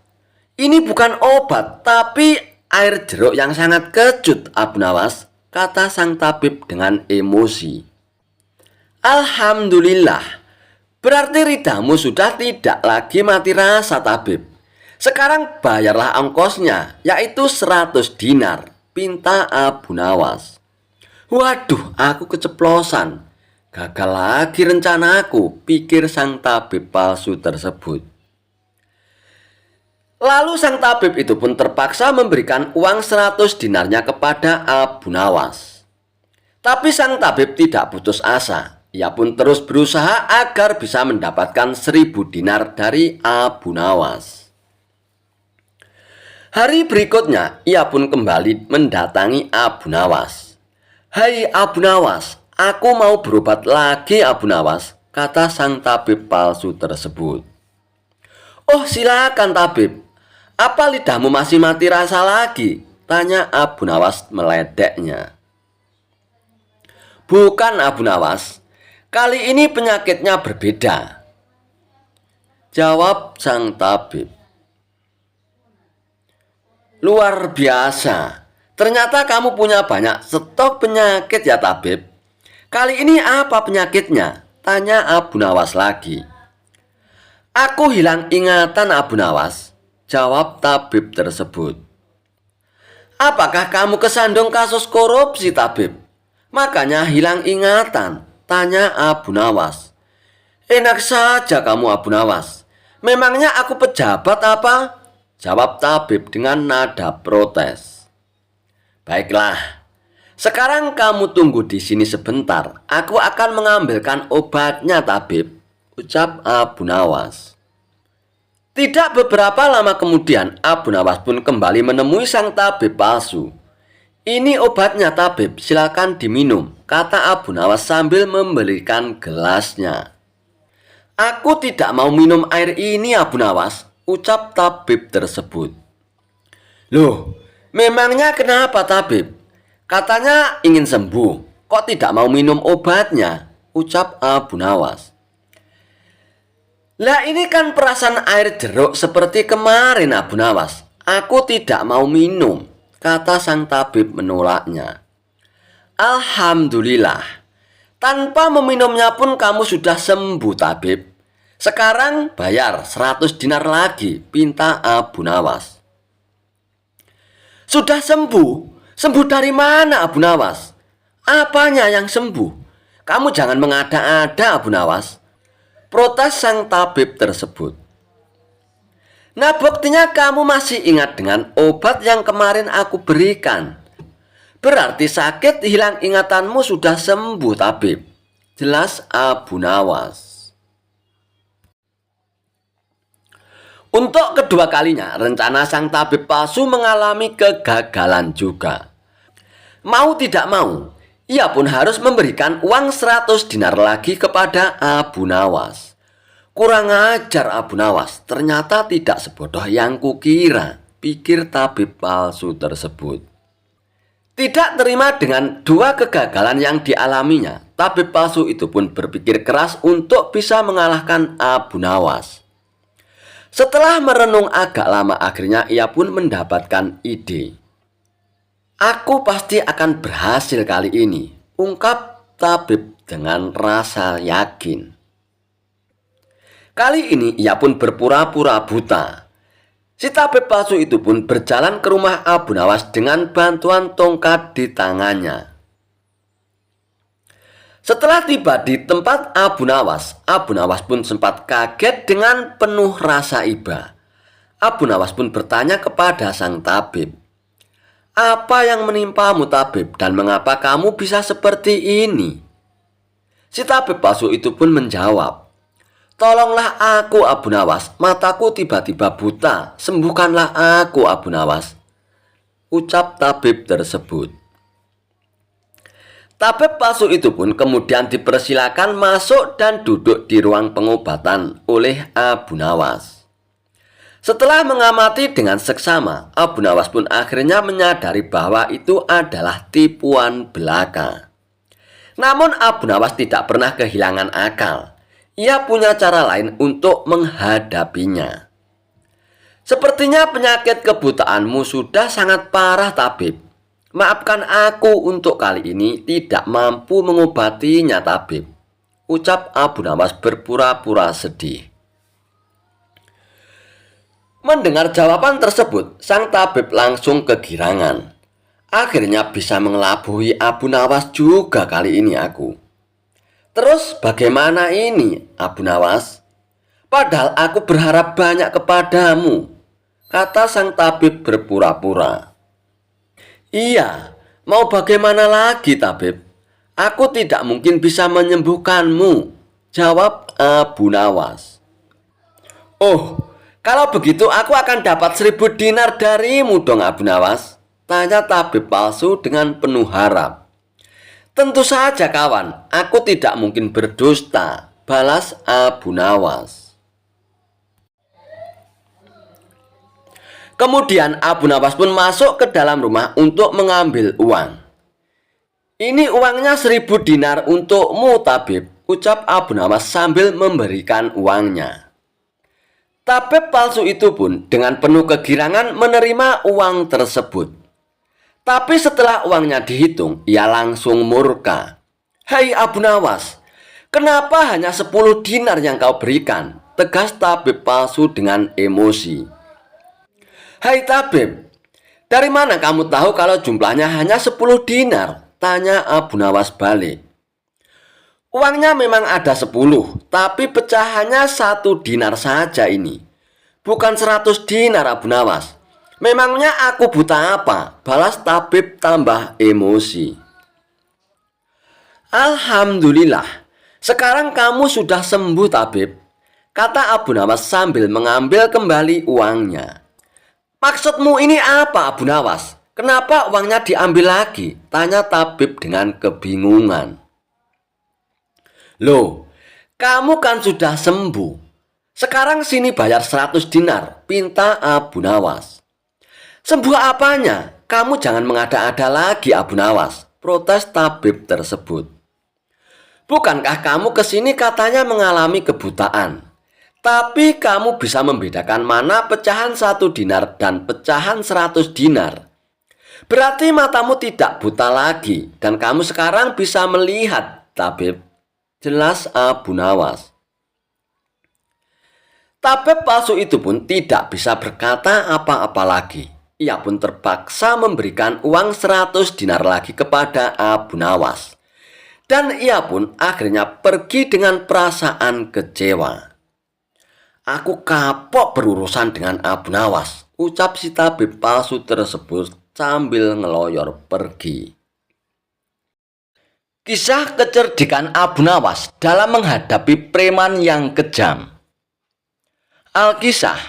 Ini bukan obat, tapi air jeruk yang sangat kecut Abu Nawas, kata sang tabib dengan emosi. Alhamdulillah, berarti lidamu sudah tidak lagi mati rasa tabib. Sekarang bayarlah ongkosnya, yaitu 100 dinar, pinta Abu Nawas. Waduh, aku keceplosan. Gagal lagi rencanaku, pikir sang tabib palsu tersebut. Lalu sang tabib itu pun terpaksa memberikan uang 100 dinarnya kepada Abu Nawas. Tapi sang tabib tidak putus asa. Ia pun terus berusaha agar bisa mendapatkan 1000 dinar dari Abu Nawas. Hari berikutnya, ia pun kembali mendatangi Abu Nawas. Hai Abu Nawas, aku mau berobat lagi Abu Nawas, kata sang tabib palsu tersebut. Oh silakan tabib, apa lidahmu masih mati rasa lagi? Tanya Abu Nawas meledeknya. Bukan Abu Nawas, kali ini penyakitnya berbeda, jawab sang tabib. Luar biasa, ternyata kamu punya banyak stok penyakit ya tabib. Kali ini apa penyakitnya? Tanya Abu Nawas lagi. Aku hilang ingatan Abu Nawas, jawab tabib tersebut. Apakah kamu kesandung kasus korupsi tabib? Makanya hilang ingatan, tanya Abu Nawas. Enak saja kamu Abu Nawas, memangnya aku pejabat apa? Jawab tabib dengan nada protes. Baiklah, sekarang kamu tunggu di sini sebentar. Aku akan mengambilkan obatnya tabib, ucap Abu Nawas. Tidak beberapa lama kemudian, Abu Nawas pun kembali menemui sang tabib palsu. Ini obatnya tabib, silakan diminum, kata Abu Nawas sambil memberikan gelasnya. Aku tidak mau minum air ini Abu Nawas, ucap tabib tersebut. Loh, memangnya kenapa tabib? Katanya ingin sembuh, kok tidak mau minum obatnya, ucap Abu Nawas. Lah ini kan perasan air jeruk seperti kemarin Abu Nawas. Aku tidak mau minum, kata sang tabib menolaknya. Alhamdulillah, tanpa meminumnya pun kamu sudah sembuh tabib. Sekarang bayar 100 dinar lagi, pinta Abu Nawas. Sudah sembuh? Sembuh dari mana Abu Nawas? Apanya yang sembuh? Kamu jangan mengada-ada Abu Nawas, protes sang tabib tersebut. Nah, buktinya kamu masih ingat dengan obat yang kemarin aku berikan. Berarti sakit hilang ingatanmu sudah sembuh, tabib. Jelas Abu Nawas. Untuk kedua kalinya, rencana sang tabib palsu mengalami kegagalan juga. Mau tidak mau, ia pun harus memberikan uang 100 dinar lagi kepada Abu Nawas. Kurang ajar Abu Nawas, ternyata tidak sebodoh yang kukira, pikir tabib palsu tersebut. Tidak terima dengan dua kegagalan yang dialaminya, tabib palsu itu pun berpikir keras untuk bisa mengalahkan Abu Nawas. Setelah merenung agak lama, akhirnya ia pun mendapatkan ide. Aku pasti akan berhasil kali ini, ungkap tabib dengan rasa yakin. Kali ini ia pun berpura-pura buta. Si tabib palsu itu pun berjalan ke rumah Abu Nawas dengan bantuan tongkat di tangannya. Setelah tiba di tempat Abu Nawas pun sempat kaget dengan penuh rasa iba. Abu Nawas pun bertanya kepada sang tabib, "Apa yang menimpamu, tabib, dan mengapa kamu bisa seperti ini?" Si tabib palsu itu pun menjawab, "Tolonglah aku Abu Nawas, mataku tiba-tiba buta, sembuhkanlah aku Abu Nawas," ucap tabib tersebut. Tabib palsu itu pun kemudian dipersilakan masuk dan duduk di ruang pengobatan oleh Abu Nawas. Setelah mengamati dengan seksama, Abu Nawas pun akhirnya menyadari bahwa itu adalah tipuan belaka. Namun Abu Nawas tidak pernah kehilangan akal. Ia punya cara lain untuk menghadapinya. "Sepertinya penyakit kebutaanmu sudah sangat parah, tabib. Maafkan aku untuk kali ini tidak mampu mengobatinya, tabib," ucap Abu Nawas berpura-pura sedih. Mendengar jawaban tersebut, sang tabib langsung kegirangan. Akhirnya bisa mengelabui Abu Nawas juga kali ini aku. "Terus bagaimana ini, Abu Nawas? Padahal aku berharap banyak kepadamu," kata sang tabib berpura-pura. "Iya, mau bagaimana lagi, tabib? Aku tidak mungkin bisa menyembuhkanmu," jawab Abu Nawas. "Oh, kalau begitu aku akan dapat 1000 dinar darimu dong, Abu Nawas," tanya tabib palsu dengan penuh harap. "Tentu saja kawan, aku tidak mungkin berdusta," balas Abu Nawas. Kemudian Abu Nawas pun masuk ke dalam rumah untuk mengambil uang. "Ini uangnya 1000 dinar untukmu, tabib," ucap Abu Nawas sambil memberikan uangnya. Tabib palsu itu pun dengan penuh kegirangan menerima uang tersebut. Tapi setelah uangnya dihitung, ia langsung murka. "Hei Abu Nawas, kenapa hanya 10 dinar yang kau berikan?" tegas tabib palsu dengan emosi. "Hai tabib, dari mana kamu tahu kalau jumlahnya hanya 10 dinar? Tanya Abu Nawas balik. "Uangnya memang ada 10, tapi pecahannya 1 dinar saja ini. Bukan 100 dinar, Abu Nawas. Memangnya aku buta apa?" balas tabib tambah emosi. "Alhamdulillah, sekarang kamu sudah sembuh, tabib," kata Abu Nawas sambil mengambil kembali uangnya. "Maksudmu ini apa, Abu Nawas? Kenapa uangnya diambil lagi?" tanya tabib dengan kebingungan. "Loh, kamu kan sudah sembuh. Sekarang sini bayar 100 dinar, pinta Abu Nawas. "Sembuh apanya? Kamu jangan mengada-ada lagi, Abu Nawas," protes tabib tersebut. "Bukankah kamu kesini katanya mengalami kebutaan? Tapi kamu bisa membedakan mana pecahan 1 dinar dan pecahan 100 dinar. Berarti matamu tidak buta lagi dan kamu sekarang bisa melihat, tabib," jelas Abu Nawas. Tabib palsu itu pun tidak bisa berkata apa-apa lagi. Ia pun terpaksa memberikan uang 100 dinar lagi kepada Abu Nawas. Dan ia pun akhirnya pergi dengan perasaan kecewa. Aku kapok berurusan dengan Abu Nawas, ucap si tabib palsu tersebut sambil ngeloyor pergi. Kisah kecerdikan Abu Nawas dalam menghadapi preman yang kejam. Alkisah,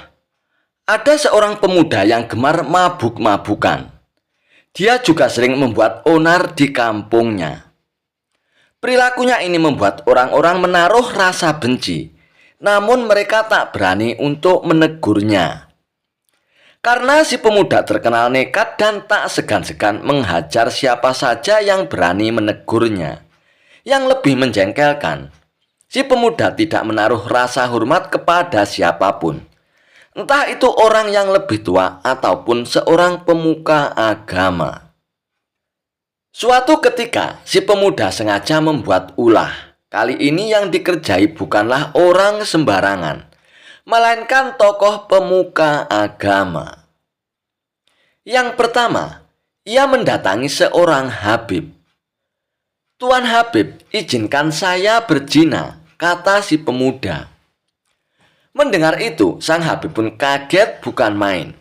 ada seorang pemuda yang gemar mabuk-mabukan. Dia juga sering membuat onar di kampungnya. Perilakunya ini membuat orang-orang menaruh rasa benci, namun mereka tak berani untuk menegurnya. Karena si pemuda terkenal nekat dan tak segan-segan menghajar siapa saja yang berani menegurnya. Yang lebih menjengkelkan, si pemuda tidak menaruh rasa hormat kepada siapapun. Entah itu orang yang lebih tua ataupun seorang pemuka agama. Suatu ketika, si pemuda sengaja membuat ulah. Kali ini yang dikerjai bukanlah orang sembarangan, melainkan tokoh pemuka agama. Yang pertama, ia mendatangi seorang Habib. "Tuan Habib, izinkan saya berzina," kata si pemuda. Mendengar itu, sang Habib pun kaget bukan main.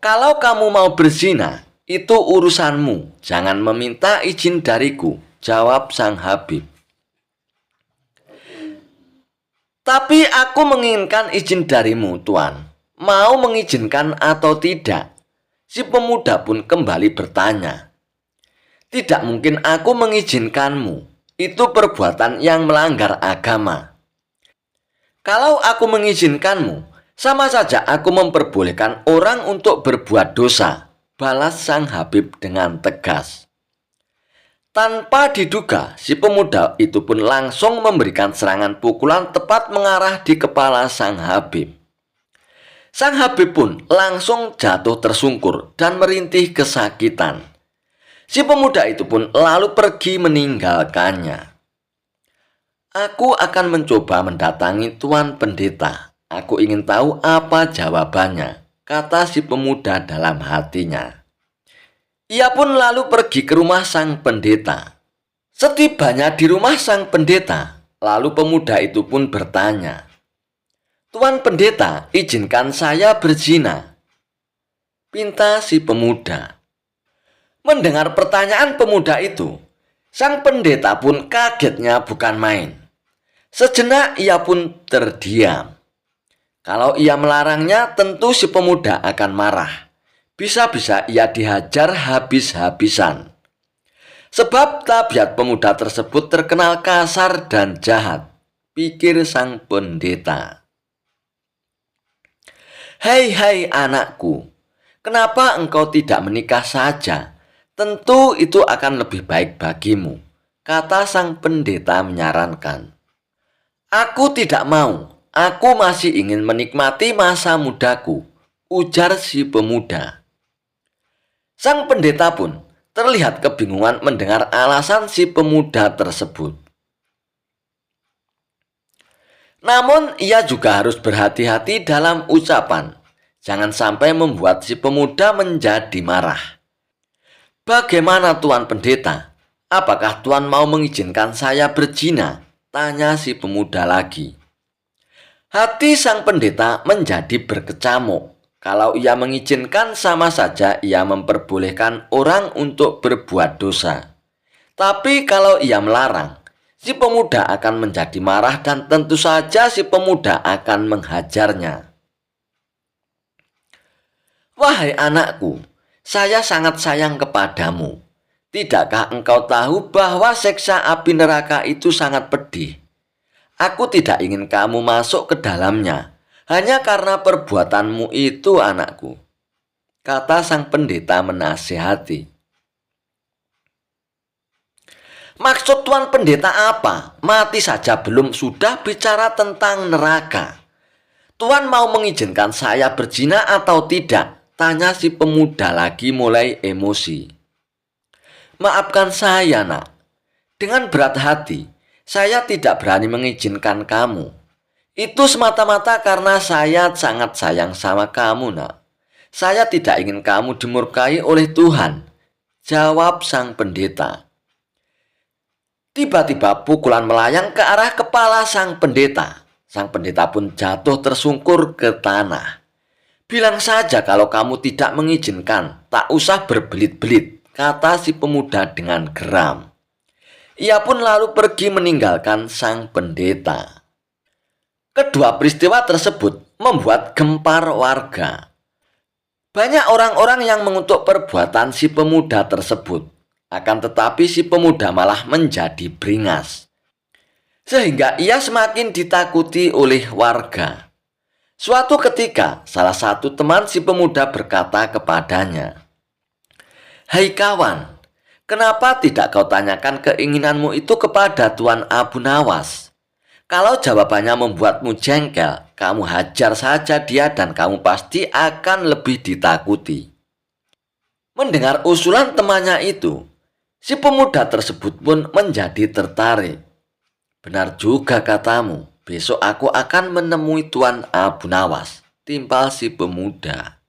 "Kalau kamu mau berzina, itu urusanmu, jangan meminta izin dariku," jawab sang Habib. "Tapi aku menginginkan izin darimu, Tuan. Mau mengizinkan atau tidak?" Si pemuda pun kembali bertanya. "Tidak mungkin aku mengizinkanmu. Itu perbuatan yang melanggar agama. Kalau aku mengizinkanmu, sama saja aku memperbolehkan orang untuk berbuat dosa," balas sang Habib dengan tegas. Tanpa diduga, si pemuda itu pun langsung memberikan serangan pukulan tepat mengarah di kepala sang Habib. Sang Habib pun langsung jatuh tersungkur dan merintih kesakitan. Si pemuda itu pun lalu pergi meninggalkannya. "Aku akan mencoba mendatangi Tuan Pendeta. Aku ingin tahu apa jawabannya," kata si pemuda dalam hatinya. Ia pun lalu pergi ke rumah sang pendeta. Setibanya di rumah sang pendeta, lalu pemuda itu pun bertanya, "Tuan Pendeta, izinkan saya berzina," pinta si pemuda. Mendengar pertanyaan pemuda itu, sang pendeta pun kagetnya bukan main. Sejenak ia pun terdiam. Kalau ia melarangnya, tentu si pemuda akan marah. Bisa-bisa ia dihajar habis-habisan. Sebab tabiat pemuda tersebut terkenal kasar dan jahat, pikir sang pendeta. Hai anakku, kenapa engkau tidak menikah saja? Tentu itu akan lebih baik bagimu," kata sang pendeta menyarankan. "Aku tidak mau, aku masih ingin menikmati masa mudaku," ujar si pemuda. Sang pendeta pun terlihat kebingungan mendengar alasan si pemuda tersebut. Namun ia juga harus berhati-hati dalam ucapan. Jangan sampai membuat si pemuda menjadi marah. "Bagaimana Tuan Pendeta? Apakah Tuan mau mengizinkan saya berzina?" tanya si pemuda lagi. Hati sang pendeta menjadi berkecamuk. Kalau ia mengizinkan, sama saja ia memperbolehkan orang untuk berbuat dosa. Tapi kalau ia melarang, si pemuda akan menjadi marah dan tentu saja si pemuda akan menghajarnya. "Wahai anakku, saya sangat sayang kepadamu. Tidakkah engkau tahu bahwa siksa api neraka itu sangat pedih? Aku tidak ingin kamu masuk ke dalamnya, hanya karena perbuatanmu itu, anakku," kata sang pendeta menasihati. "Maksud Tuan Pendeta apa? Mati saja belum sudah bicara tentang neraka. Tuan mau mengizinkan saya berzina atau tidak?" tanya si pemuda lagi mulai emosi. "Maafkan saya, nak. Dengan berat hati, saya tidak berani mengizinkan kamu. Itu semata-mata karena saya sangat sayang sama kamu, nak. Saya tidak ingin kamu dimurkai oleh Tuhan," jawab sang pendeta. Tiba-tiba pukulan melayang ke arah kepala sang pendeta. Sang pendeta pun jatuh tersungkur ke tanah. "Bilang saja kalau kamu tidak mengizinkan, tak usah berbelit-belit," kata si pemuda dengan geram. Ia pun lalu pergi meninggalkan sang pendeta. Kedua peristiwa tersebut membuat gempar warga. Banyak orang-orang yang mengutuk perbuatan si pemuda tersebut. Akan tetapi si pemuda malah menjadi beringas, sehingga ia semakin ditakuti oleh warga. Suatu ketika, salah satu teman si pemuda berkata kepadanya, "Hai kawan, kenapa tidak kau tanyakan keinginanmu itu kepada Tuan Abu Nawas? Kalau jawabannya membuatmu jengkel, kamu hajar saja dia dan kamu pasti akan lebih ditakuti." Mendengar usulan temannya itu, si pemuda tersebut pun menjadi tertarik. "Benar juga katamu, besok aku akan menemui Tuan Abu Nawas," timpal si pemuda.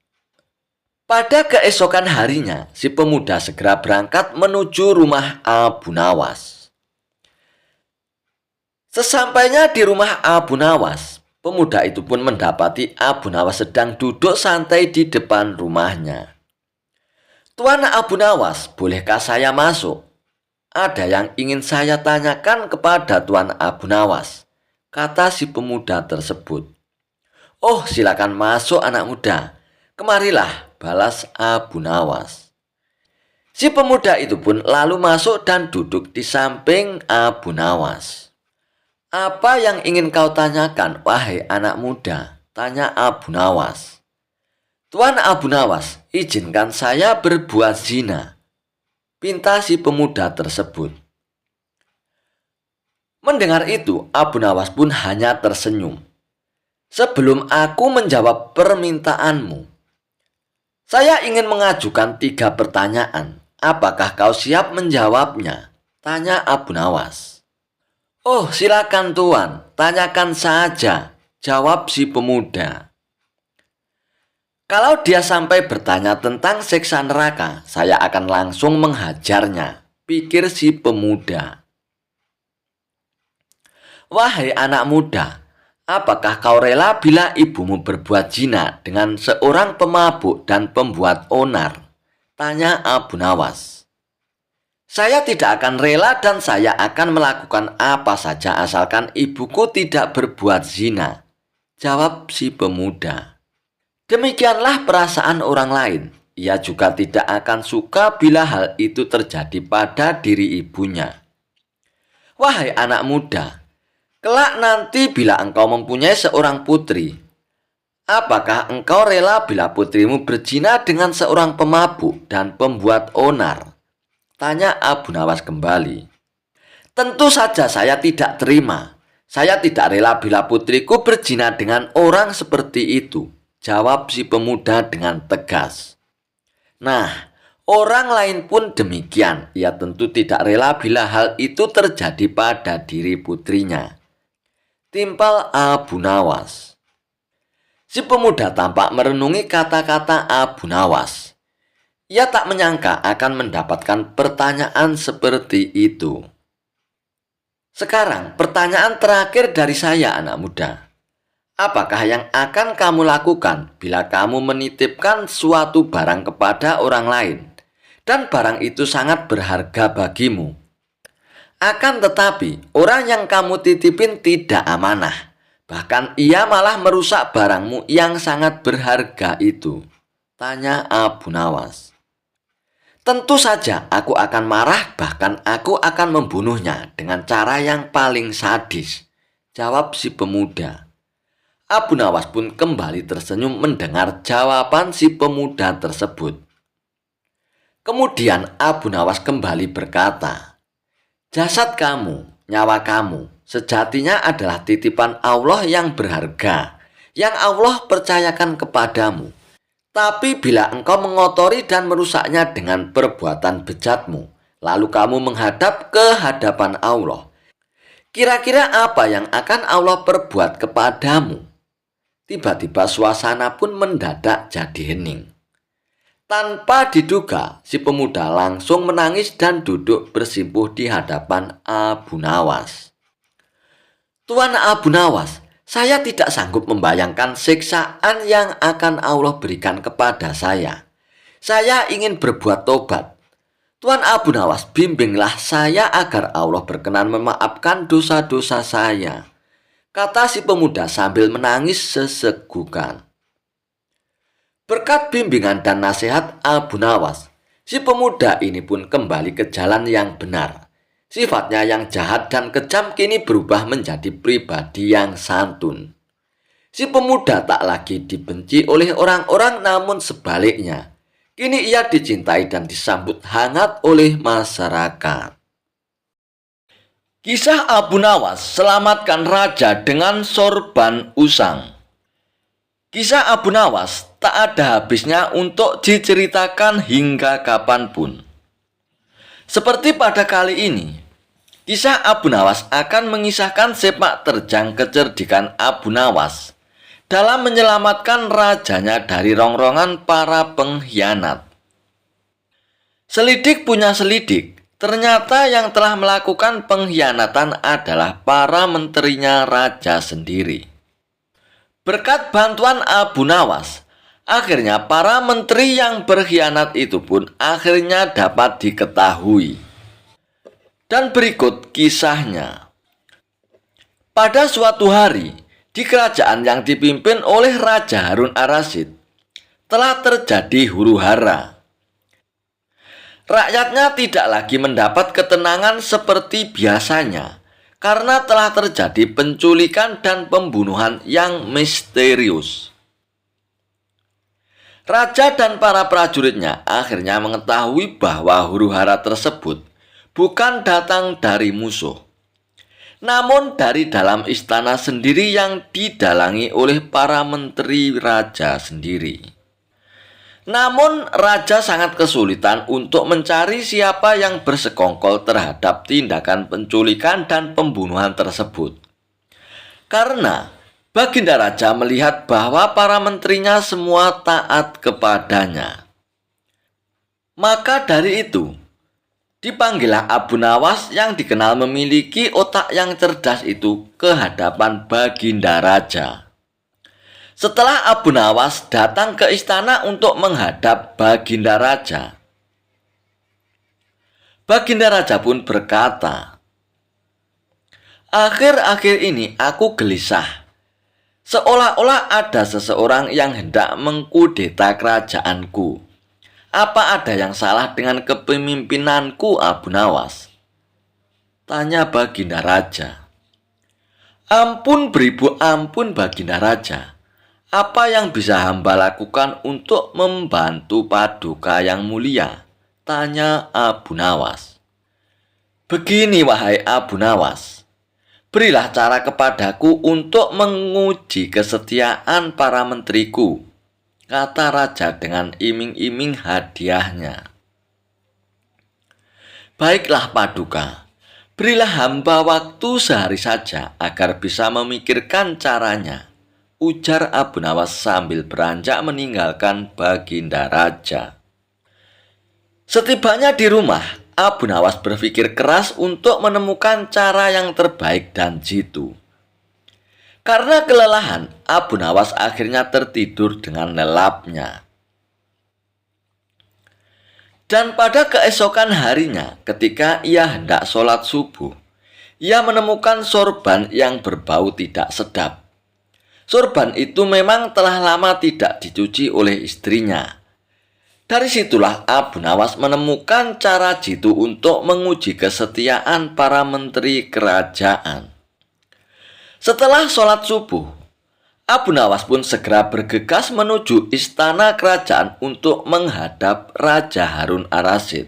Pada keesokan harinya, si pemuda segera berangkat menuju rumah Abu Nawas. Sesampainya di rumah Abu Nawas, pemuda itu pun mendapati Abu Nawas sedang duduk santai di depan rumahnya. "Tuan Abu Nawas, bolehkah saya masuk? Ada yang ingin saya tanyakan kepada Tuan Abu Nawas," kata si pemuda tersebut. "Oh, silakan masuk anak muda. Kemarilah," balas Abu Nawas. Si pemuda itu pun lalu masuk dan duduk di samping Abu Nawas. "Apa yang ingin kau tanyakan, wahai anak muda?" tanya Abu Nawas. "Tuan Abu Nawas, izinkan saya berbuat zina," pinta si pemuda tersebut. Mendengar itu, Abu Nawas pun hanya tersenyum. "Sebelum aku menjawab permintaanmu, saya ingin mengajukan 3 pertanyaan. Apakah kau siap menjawabnya?" tanya Abu Nawas. "Oh, silakan Tuan, tanyakan saja," jawab si pemuda. "Kalau dia sampai bertanya tentang siksa neraka, saya akan langsung menghajarnya," pikir si pemuda. "Wahai anak muda, apakah kau rela bila ibumu berbuat zina dengan seorang pemabuk dan pembuat onar?" tanya Abu Nawas. "Saya tidak akan rela dan saya akan melakukan apa saja asalkan ibuku tidak berbuat zina," jawab si pemuda. Demikianlah perasaan orang lain. Ia juga tidak akan suka bila hal itu terjadi pada diri ibunya. "Wahai anak muda, kelak nanti bila engkau mempunyai seorang putri, apakah engkau rela bila putrimu berzina dengan seorang pemabuk dan pembuat onar?" tanya Abu Nawas kembali. "Tentu saja saya tidak terima. Saya tidak rela bila putriku berzina dengan orang seperti itu," jawab si pemuda dengan tegas. Nah, orang lain pun demikian. Ia tentu tidak rela bila hal itu terjadi pada diri putrinya, timpal Abu Nawas. Si pemuda tampak merenungi kata-kata Abu Nawas. Ia tak menyangka akan mendapatkan pertanyaan seperti itu. Sekarang pertanyaan terakhir dari saya, anak muda. Apakah yang akan kamu lakukan bila kamu menitipkan suatu barang kepada orang lain dan barang itu sangat berharga bagimu? Akan tetapi orang yang kamu titipin tidak amanah. Bahkan ia malah merusak barangmu yang sangat berharga itu, tanya Abu Nawas. "Tentu saja aku akan marah, bahkan aku akan membunuhnya dengan cara yang paling sadis," jawab si pemuda. Abu Nawas pun kembali tersenyum mendengar jawaban si pemuda tersebut. Kemudian Abu Nawas kembali berkata, "Jasad kamu, nyawa kamu, sejatinya adalah titipan Allah yang berharga, yang Allah percayakan kepadamu. Tapi bila engkau mengotori dan merusaknya dengan perbuatan bejatmu, lalu kamu menghadap ke hadapan Allah, kira-kira apa yang akan Allah perbuat kepadamu?" Tiba-tiba suasana pun mendadak jadi hening. Tanpa diduga, si pemuda langsung menangis dan duduk bersimpuh di hadapan Abu Nawas. "Tuan Abu Nawas, Saya tidak sanggup membayangkan siksaan yang akan Allah berikan kepada saya. Saya ingin berbuat tobat. Tuan Abu Nawas, bimbinglah saya agar Allah berkenan memaafkan dosa-dosa saya, kata si pemuda sambil menangis sesegukan. Berkat bimbingan dan nasihat Abu Nawas, si pemuda ini pun kembali ke jalan yang benar. Sifatnya yang jahat dan kejam kini berubah menjadi pribadi yang santun. Si pemuda tak lagi dibenci oleh orang-orang, namun sebaliknya, kini ia dicintai dan disambut hangat oleh masyarakat. Kisah Abu Nawas selamatkan raja dengan sorban usang. Kisah Abu Nawas tak ada habisnya untuk diceritakan hingga kapanpun. Seperti pada kali ini, kisah Abu Nawas akan mengisahkan sepak terjang kecerdikan Abu Nawas dalam menyelamatkan rajanya dari rongrongan para pengkhianat. Selidik punya selidik, ternyata yang telah melakukan pengkhianatan adalah para menterinya raja sendiri. Berkat bantuan Abu Nawas, akhirnya para menteri yang berkhianat itu pun akhirnya dapat diketahui. Dan berikut kisahnya. Pada suatu hari, di kerajaan yang dipimpin oleh Raja Harun ar-Rasyid, telah terjadi huru-hara. Rakyatnya tidak lagi mendapat ketenangan seperti biasanya, karena telah terjadi penculikan dan pembunuhan yang misterius. Raja dan para prajuritnya akhirnya mengetahui bahwa huru-hara tersebut bukan datang dari musuh, namun dari dalam istana sendiri yang didalangi oleh para menteri raja sendiri. Namun raja sangat kesulitan untuk mencari siapa yang bersekongkol terhadap tindakan penculikan dan pembunuhan tersebut. Karena Baginda Raja melihat bahwa para menterinya semua taat kepadanya. Maka dari itu, dipanggillah Abu Nawas yang dikenal memiliki otak yang cerdas itu ke hadapan Baginda Raja. Setelah Abu Nawas datang ke istana untuk menghadap Baginda Raja, Baginda Raja pun berkata, "Akhir-akhir ini aku gelisah. Seolah-olah ada seseorang yang hendak mengkudeta kerajaanku. Apa ada yang salah dengan kepemimpinanku, Abu Nawas?" tanya Baginda Raja. "Ampun beribu ampun, Baginda Raja. Apa yang bisa hamba lakukan untuk membantu Paduka yang mulia?" tanya Abu Nawas. "Begini wahai Abu Nawas, berilah cara kepadaku untuk menguji kesetiaan para menteriku," kata raja dengan iming-iming hadiahnya. "Baiklah Paduka, berilah hamba waktu sehari saja agar bisa memikirkan caranya," ujar Abu Nawas sambil beranjak meninggalkan Baginda Raja. Setibanya di rumah, Abu Nawas berpikir keras untuk menemukan cara yang terbaik dan jitu. Karena kelelahan, Abu Nawas akhirnya tertidur dengan lelapnya. Dan pada keesokan harinya, ketika ia hendak sholat subuh, ia menemukan sorban yang berbau tidak sedap. Sorban itu memang telah lama tidak dicuci oleh istrinya. Dari situlah Abu Nawas menemukan cara jitu untuk menguji kesetiaan para menteri kerajaan. Setelah sholat subuh, Abu Nawas pun segera bergegas menuju istana kerajaan untuk menghadap Raja Harun ar-Rasyid.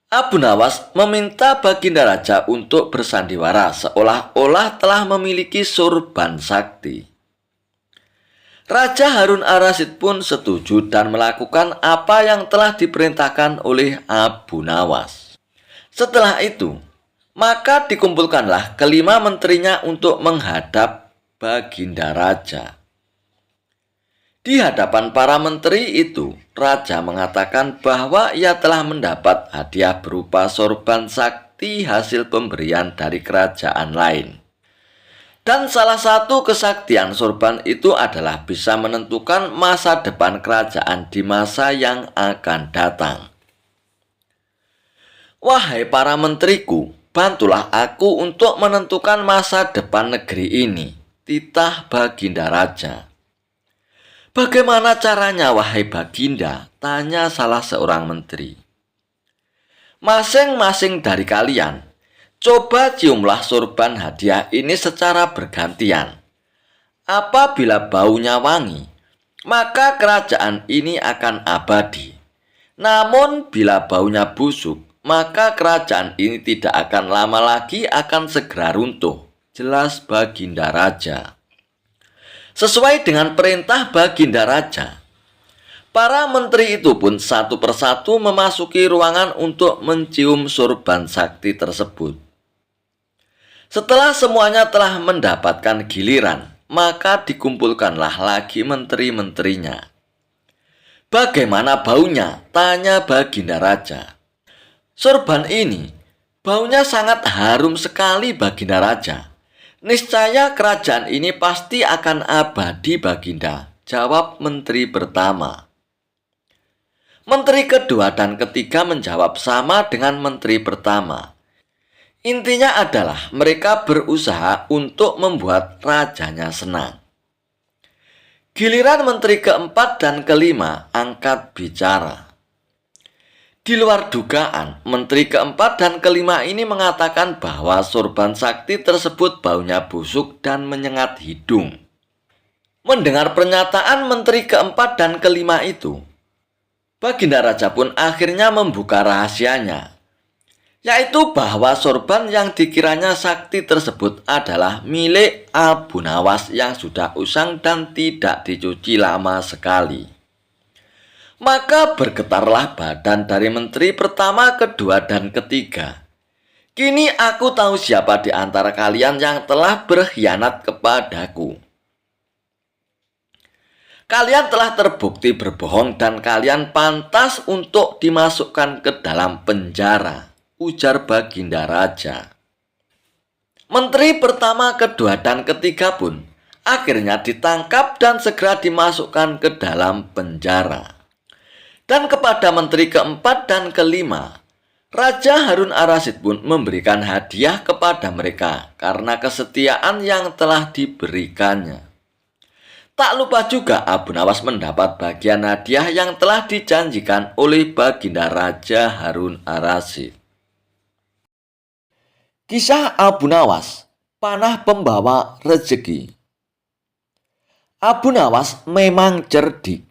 Abu Nawas meminta Baginda Raja untuk bersandiwara seolah-olah telah memiliki sorban sakti. Raja Harun ar-Rasyid pun setuju dan melakukan apa yang telah diperintahkan oleh Abu Nawas. Setelah itu, maka dikumpulkanlah kelima menterinya untuk menghadap Baginda Raja. Di hadapan para menteri itu, Raja mengatakan bahwa ia telah mendapat hadiah berupa sorban sakti hasil pemberian dari kerajaan lain. Dan salah satu kesaktian sorban itu adalah bisa menentukan masa depan kerajaan di masa yang akan datang. Wahai para menteriku, bantulah aku untuk menentukan masa depan negeri ini, titah Baginda Raja. Bagaimana caranya, wahai Baginda? Tanya salah seorang menteri. Masing-masing dari kalian, coba ciumlah sorban hadiah ini secara bergantian. Apabila baunya wangi, maka kerajaan ini akan abadi. Namun bila baunya busuk, maka kerajaan ini tidak akan lama lagi akan segera runtuh. Jelas Baginda Raja. Sesuai dengan perintah Baginda Raja, para menteri itu pun satu persatu memasuki ruangan untuk mencium sorban sakti tersebut. Setelah semuanya telah mendapatkan giliran, maka dikumpulkanlah lagi menteri-menterinya. Bagaimana baunya? Tanya Baginda Raja. Sorban ini, baunya sangat harum sekali, Baginda Raja. Niscaya kerajaan ini pasti akan abadi, Baginda, jawab menteri pertama. Menteri kedua dan ketiga menjawab sama dengan menteri pertama. Intinya adalah mereka berusaha untuk membuat rajanya senang. Giliran menteri keempat dan kelima angkat bicara. Di luar dugaan, menteri keempat dan kelima ini mengatakan bahwa sorban sakti tersebut baunya busuk dan menyengat hidung. Mendengar pernyataan menteri keempat dan kelima itu, Baginda Raja pun akhirnya membuka rahasianya, yaitu bahwa sorban yang dikiranya sakti tersebut adalah milik Abu Nawas yang sudah usang dan tidak dicuci lama sekali. Maka bergetarlah badan dari menteri pertama, kedua, dan ketiga. Kini aku tahu siapa di antara kalian yang telah berkhianat kepadaku. Kalian telah terbukti berbohong dan kalian pantas untuk dimasukkan ke dalam penjara, ujar Baginda Raja. Menteri pertama, kedua, dan ketiga pun akhirnya ditangkap dan segera dimasukkan ke dalam penjara. Dan kepada menteri keempat dan kelima, Raja Harun Ar-Rasyid pun memberikan hadiah kepada mereka karena kesetiaan yang telah diberikannya. Tak lupa juga Abu Nawas mendapat bagian hadiah yang telah dijanjikan oleh Baginda Raja Harun Ar-Rasyid. Kisah Abu Nawas, panah pembawa rezeki. Abu Nawas memang cerdik.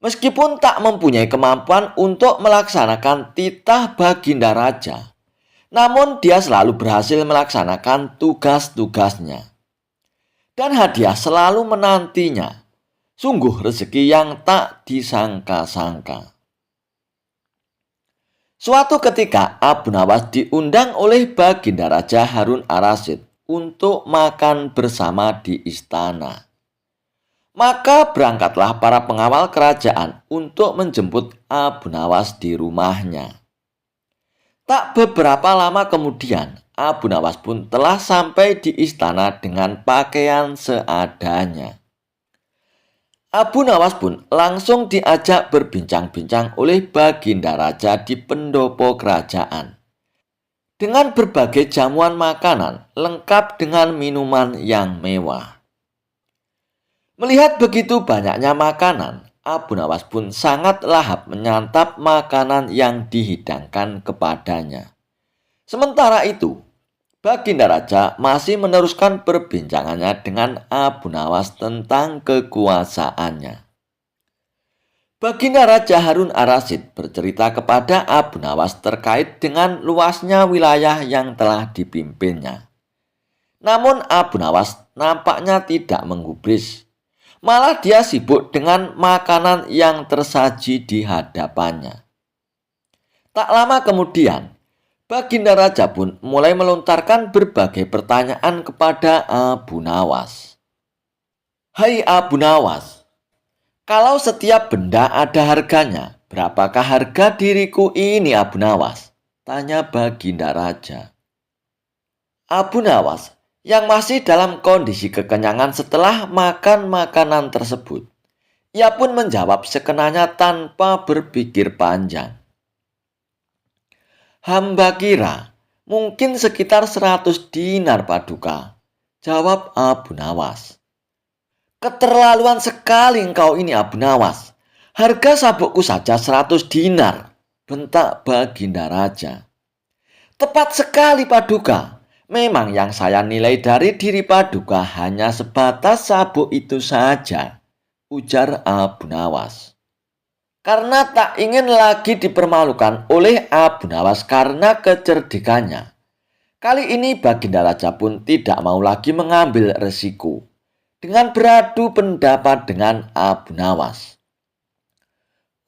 Meskipun tak mempunyai kemampuan untuk melaksanakan titah Baginda Raja, namun dia selalu berhasil melaksanakan tugas-tugasnya. Dan hadiah selalu menantinya. Sungguh rezeki yang tak disangka-sangka. Suatu ketika Abu Nawas diundang oleh Baginda Raja Harun Ar-Rasyid untuk makan bersama di istana. Maka berangkatlah para pengawal kerajaan untuk menjemput Abu Nawas di rumahnya. Tak beberapa lama kemudian, Abu Nawas pun telah sampai di istana dengan pakaian seadanya. Abu Nawas pun langsung diajak berbincang-bincang oleh Baginda Raja di pendopo kerajaan. Dengan berbagai jamuan makanan lengkap dengan minuman yang mewah. Melihat begitu banyaknya makanan, Abu Nawas pun sangat lahap menyantap makanan yang dihidangkan kepadanya. Sementara itu, Baginda Raja masih meneruskan perbincangannya dengan Abu Nawas tentang kekuasaannya. Baginda Raja Harun Ar-Rasyid bercerita kepada Abu Nawas terkait dengan luasnya wilayah yang telah dipimpinnya. Namun Abu Nawas nampaknya tidak menggubris. Malah dia sibuk dengan makanan yang tersaji di hadapannya. Tak lama kemudian, Baginda Raja pun mulai melontarkan berbagai pertanyaan kepada Abu Nawas. Hai Abu Nawas, kalau setiap benda ada harganya, berapakah harga diriku ini Abu Nawas? Tanya Baginda Raja. Abu Nawas yang masih dalam kondisi kekenyangan setelah makan makanan tersebut. Ia pun menjawab sekenanya tanpa berpikir panjang. "Hamba kira mungkin sekitar 100 dinar, Paduka," jawab Abu Nawas. "Keterlaluan sekali engkau ini, Abu Nawas. Harga sabukku saja 100 dinar, bentak Baginda Raja. "Tepat sekali, Paduka. Memang yang saya nilai dari diri Paduka hanya sebatas sabuk itu saja," ujar Abu Nawas. Karena tak ingin lagi dipermalukan oleh Abu Nawas karena kecerdikannya, kali ini Baginda Raja pun tidak mau lagi mengambil resiko dengan beradu pendapat dengan Abu Nawas.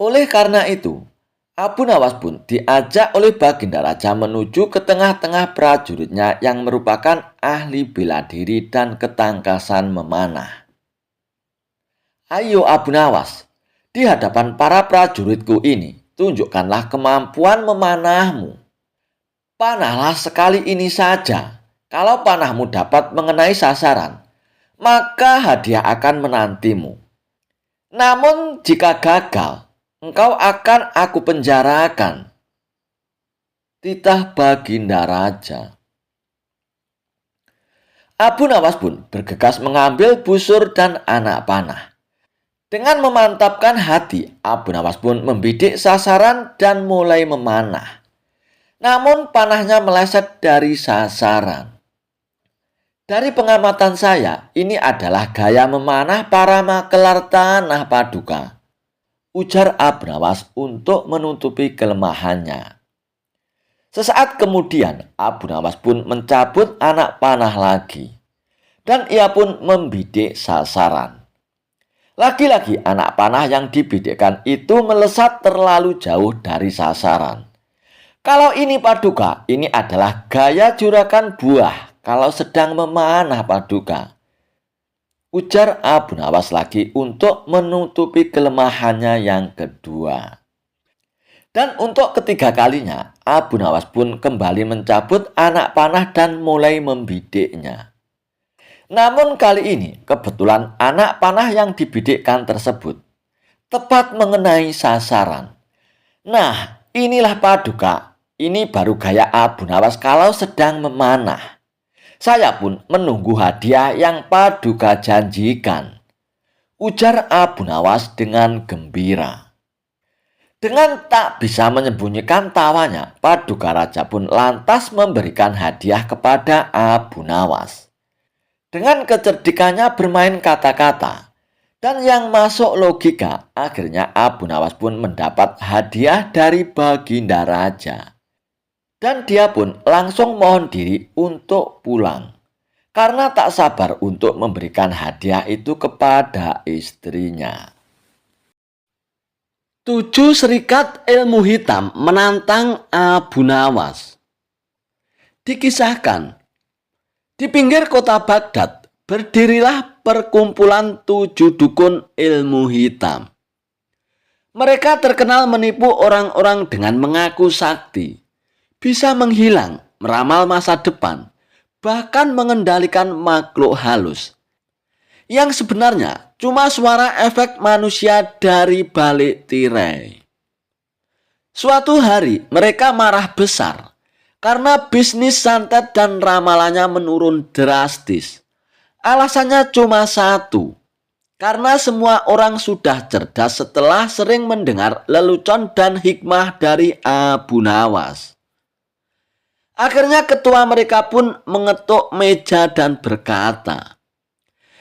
Oleh karena itu, Abu Nawas pun diajak oleh Baginda Raja menuju ke tengah-tengah prajuritnya yang merupakan ahli bela diri dan ketangkasan memanah. "Ayo Abu Nawas, di hadapan para prajuritku ini, tunjukkanlah kemampuan memanahmu. Panahlah sekali ini saja. Kalau panahmu dapat mengenai sasaran, maka hadiah akan menantimu. Namun jika gagal, engkau akan aku penjarakan," titah Baginda Raja. Abu Nawas pun bergegas mengambil busur dan anak panah. Dengan memantapkan hati, Abu Nawas pun membidik sasaran dan mulai memanah. Namun panahnya meleset dari sasaran. "Dari pengamatan saya, ini adalah gaya memanah para makelar tanah, Paduka," ujar Abu Nawas untuk menutupi kelemahannya. Sesaat kemudian, Abu Nawas pun mencabut anak panah lagi. Dan ia pun membidik sasaran. Lagi-lagi anak panah yang dibidikkan itu melesat terlalu jauh dari sasaran. "Kalau ini, Paduka, ini adalah gaya juragan buah kalau sedang memanah, Paduka," ujar Abu Nawas lagi untuk menutupi kelemahannya yang kedua. Dan untuk ketiga kalinya, Abu Nawas pun kembali mencabut anak panah dan mulai membidiknya. Namun kali ini kebetulan anak panah yang dibidikkan tersebut tepat mengenai sasaran. Nah, inilah Paduka. Ini baru gaya Abu Nawas kalau sedang memanah. Saya pun menunggu hadiah yang Paduka janjikan, ujar Abu Nawas dengan gembira. Dengan tak bisa menyembunyikan tawanya, Paduka Raja pun lantas memberikan hadiah kepada Abu Nawas. Dengan kecerdikannya bermain kata-kata dan yang masuk logika, akhirnya Abu Nawas pun mendapat hadiah dari Baginda Raja. Dan dia pun langsung mohon diri untuk pulang karena tak sabar untuk memberikan hadiah itu kepada istrinya. 7 serikat ilmu hitam menantang Abu Nawas. Dikisahkan, di pinggir kota Baghdad berdirilah perkumpulan 7 dukun ilmu hitam. Mereka terkenal menipu orang-orang dengan mengaku sakti, bisa menghilang, meramal masa depan, bahkan mengendalikan makhluk halus, yang sebenarnya cuma suara efek manusia dari balik tirai. Suatu hari mereka marah besar karena bisnis santet dan ramalannya menurun drastis. Alasannya cuma satu, karena semua orang sudah cerdas setelah sering mendengar lelucon dan hikmah dari Abu Nawas. Akhirnya ketua mereka pun mengetuk meja dan berkata,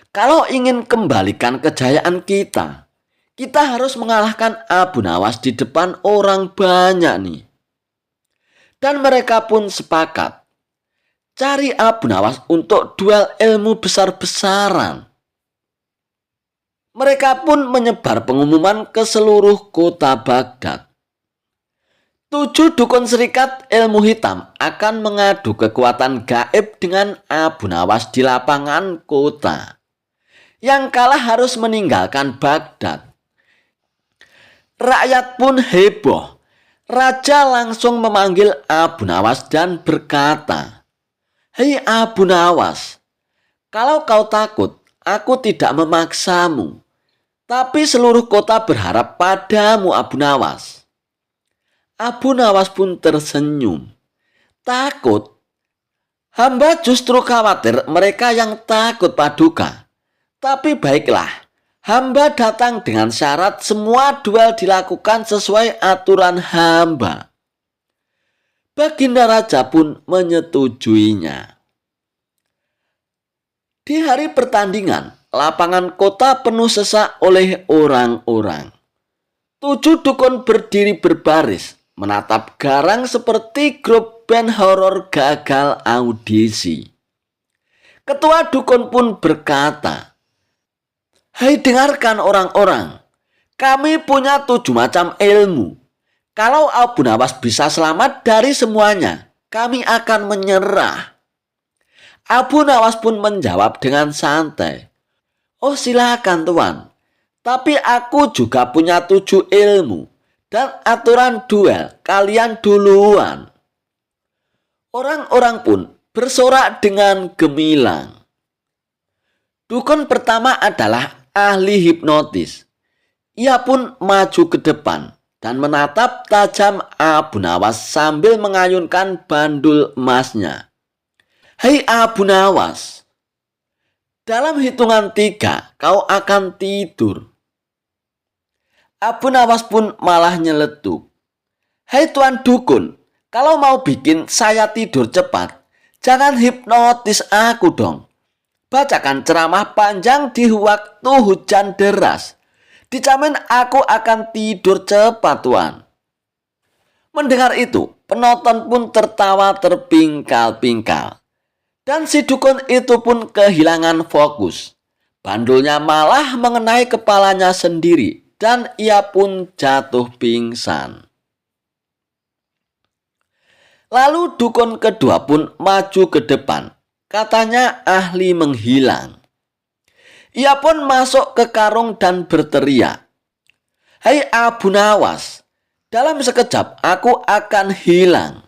"Kalau ingin kembalikan kejayaan kita harus mengalahkan Abu Nawas di depan orang banyak nih." Dan mereka pun sepakat cari Abu Nawas untuk duel ilmu besar-besaran. Mereka pun menyebar pengumuman ke seluruh kota Baghdad. 7 dukun serikat ilmu hitam akan mengadu kekuatan gaib dengan Abu Nawas di lapangan kota. Yang kalah harus meninggalkan Baghdad. Rakyat pun heboh. Raja langsung memanggil Abu Nawas dan berkata, "Hei Abu Nawas, Kalau kau takut, aku tidak memaksamu. Tapi seluruh kota berharap padamu, Abu Nawas. Abu Nawas pun tersenyum. Takut? Hamba justru khawatir mereka yang takut Paduka. Tapi baiklah, hamba datang dengan syarat semua duel dilakukan sesuai aturan hamba. Baginda Raja pun menyetujuinya. Di hari pertandingan, lapangan kota penuh sesak oleh orang-orang. 7 dukun berdiri berbaris, menatap garang seperti grup band horor gagal audisi. Ketua dukun pun berkata, "Hai dengarkan orang-orang, kami punya 7 macam ilmu. Kalau Abu Nawas bisa selamat dari semuanya, kami akan menyerah." Abu Nawas pun menjawab dengan santai, "Oh silakan tuan, tapi aku juga punya 7 ilmu dan aturan duel kalian duluan." Orang-orang pun bersorak dengan gemilang. Dukun pertama adalah ahli hipnotis. Ia pun maju ke depan dan menatap tajam Abu Nawas sambil mengayunkan bandul emasnya. "Hei Abu Nawas, dalam hitungan 3 kau akan tidur." Abu Nawas pun malah nyeletuk, "Hei Tuan Dukun, kalau mau bikin saya tidur cepat, jangan hipnotis aku dong. Bacakan ceramah panjang di waktu hujan deras. Dijamin aku akan tidur cepat, Tuan." Mendengar itu, penonton pun tertawa terpingkal-pingkal. Dan si dukun itu pun kehilangan fokus. Bandulnya malah mengenai kepalanya sendiri dan ia pun jatuh pingsan. Lalu dukun kedua pun maju ke depan. Katanya ahli menghilang. Ia pun masuk ke karung dan berteriak, "Hai Abu Nawas, dalam sekejap aku akan hilang."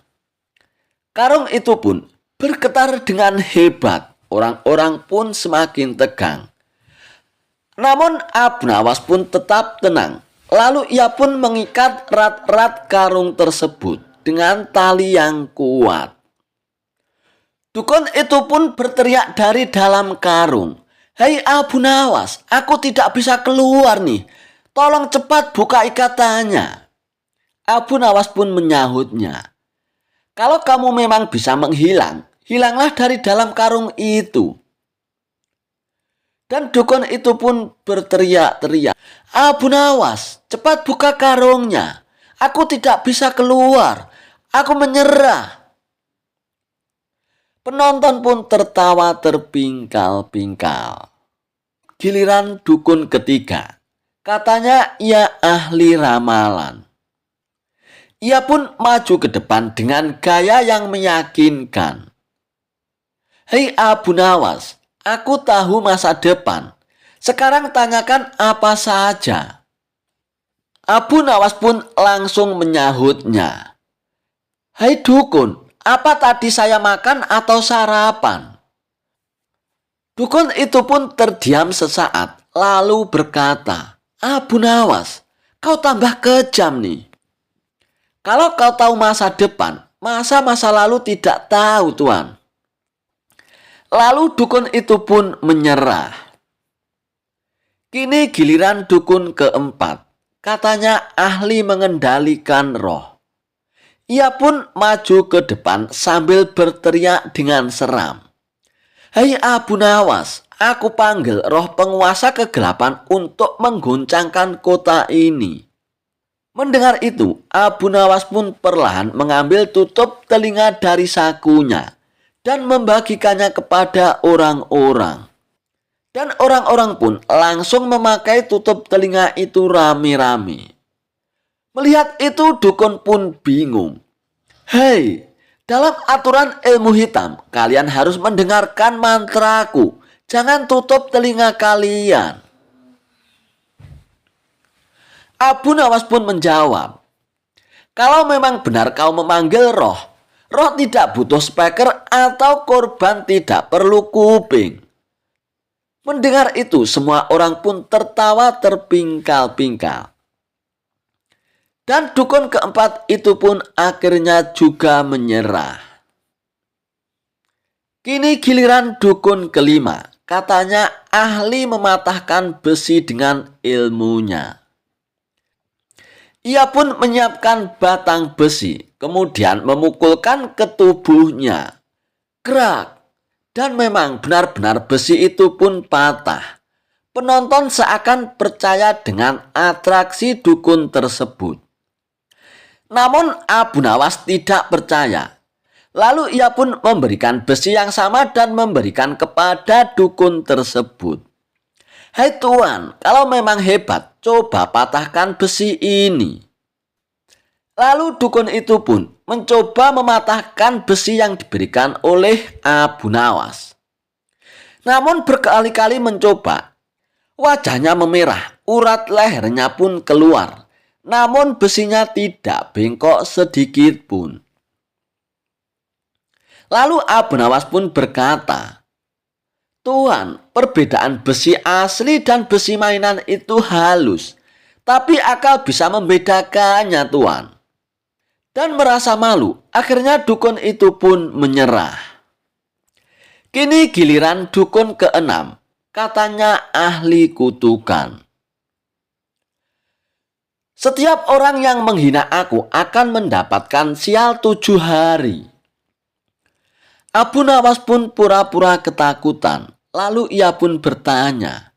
Karung itu pun bergetar dengan hebat. Orang-orang pun semakin tegang. Namun Abu Nawas pun tetap tenang. Lalu ia pun mengikat erat-erat karung tersebut dengan tali yang kuat. Dukun itu pun berteriak dari dalam karung, "Hei Abu Nawas, aku tidak bisa keluar nih. Tolong cepat buka ikatannya." Abu Nawas pun menyahutnya, "Kalau kamu memang bisa menghilang, hilanglah dari dalam karung itu." Dan dukun itu pun berteriak-teriak, "Abu Nawas, cepat buka karungnya. Aku tidak bisa keluar. Aku menyerah." Penonton pun tertawa terpingkal-pingkal. Giliran dukun ketiga. Katanya ia ahli ramalan. Ia pun maju ke depan dengan gaya yang meyakinkan. "Hei Abu Nawas, aku tahu masa depan. Sekarang tanyakan apa saja." Abu Nawas pun langsung menyahutnya, "Hai dukun, apa tadi saya makan atau sarapan?" Dukun itu pun terdiam sesaat, lalu berkata, "Abu Nawas, kau tambah kejam nih. Kalau kau tahu masa depan, masa lalu tidak tahu, Tuan." Lalu dukun itu pun menyerah. Kini giliran dukun keempat. Katanya ahli mengendalikan roh. Ia pun maju ke depan sambil berteriak dengan seram, "Hei Abu Nawas, aku panggil roh penguasa kegelapan untuk mengguncangkan kota ini." Mendengar itu, Abu Nawas pun perlahan mengambil tutup telinga dari sakunya dan membagikannya kepada orang-orang. Dan orang-orang pun langsung memakai tutup telinga itu rame-rame. Melihat itu dukun pun bingung. "Hei, dalam aturan ilmu hitam, kalian harus mendengarkan mantraku. Jangan tutup telinga kalian." Abu Nawas pun menjawab, "Kalau memang benar kau memanggil roh, roh tidak butuh speaker atau korban tidak perlu kuping. Mendengar itu, semua orang pun tertawa terpingkal-pingkal. Dan dukun keempat itu pun akhirnya juga menyerah. Kini giliran dukun kelima. Katanya ahli mematahkan besi dengan ilmunya. Ia pun menyiapkan batang besi, kemudian memukulkan ke tubuhnya. Gerak. Dan memang benar-benar besi itu pun patah. Penonton seakan percaya dengan atraksi dukun tersebut. Namun Abu Nawas tidak percaya. Lalu ia pun memberikan besi yang sama dan memberikan kepada dukun tersebut. "Hai Tuan, kalau memang hebat, coba patahkan besi ini." Lalu dukun itu pun mencoba mematahkan besi yang diberikan oleh Abu Nawas. Namun berkali-kali mencoba, wajahnya memerah, urat lehernya pun keluar. Namun besinya tidak bengkok sedikit pun. Lalu Abu Nawas pun berkata, "Tuan, perbedaan besi asli dan besi mainan itu halus, tapi akal bisa membedakannya, Tuan." Dan merasa malu, akhirnya dukun itu pun menyerah. Kini giliran dukun keenam, katanya ahli kutukan. "Setiap orang yang menghina aku akan mendapatkan sial 7 hari. Abu Nawas pun pura-pura ketakutan. Lalu ia pun bertanya,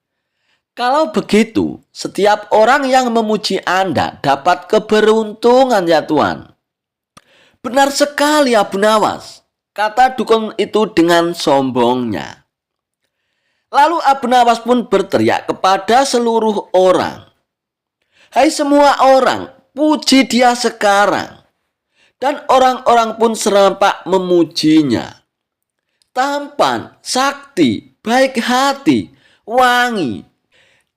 "Kalau begitu, setiap orang yang memuji Anda dapat keberuntungan ya Tuan?" "Benar sekali Abu Nawas," kata dukun itu dengan sombongnya. Lalu Abu Nawas pun berteriak kepada seluruh orang, "Hai semua orang, puji dia sekarang." Dan orang-orang pun serempak memujinya. Tampan, sakti, baik hati, wangi.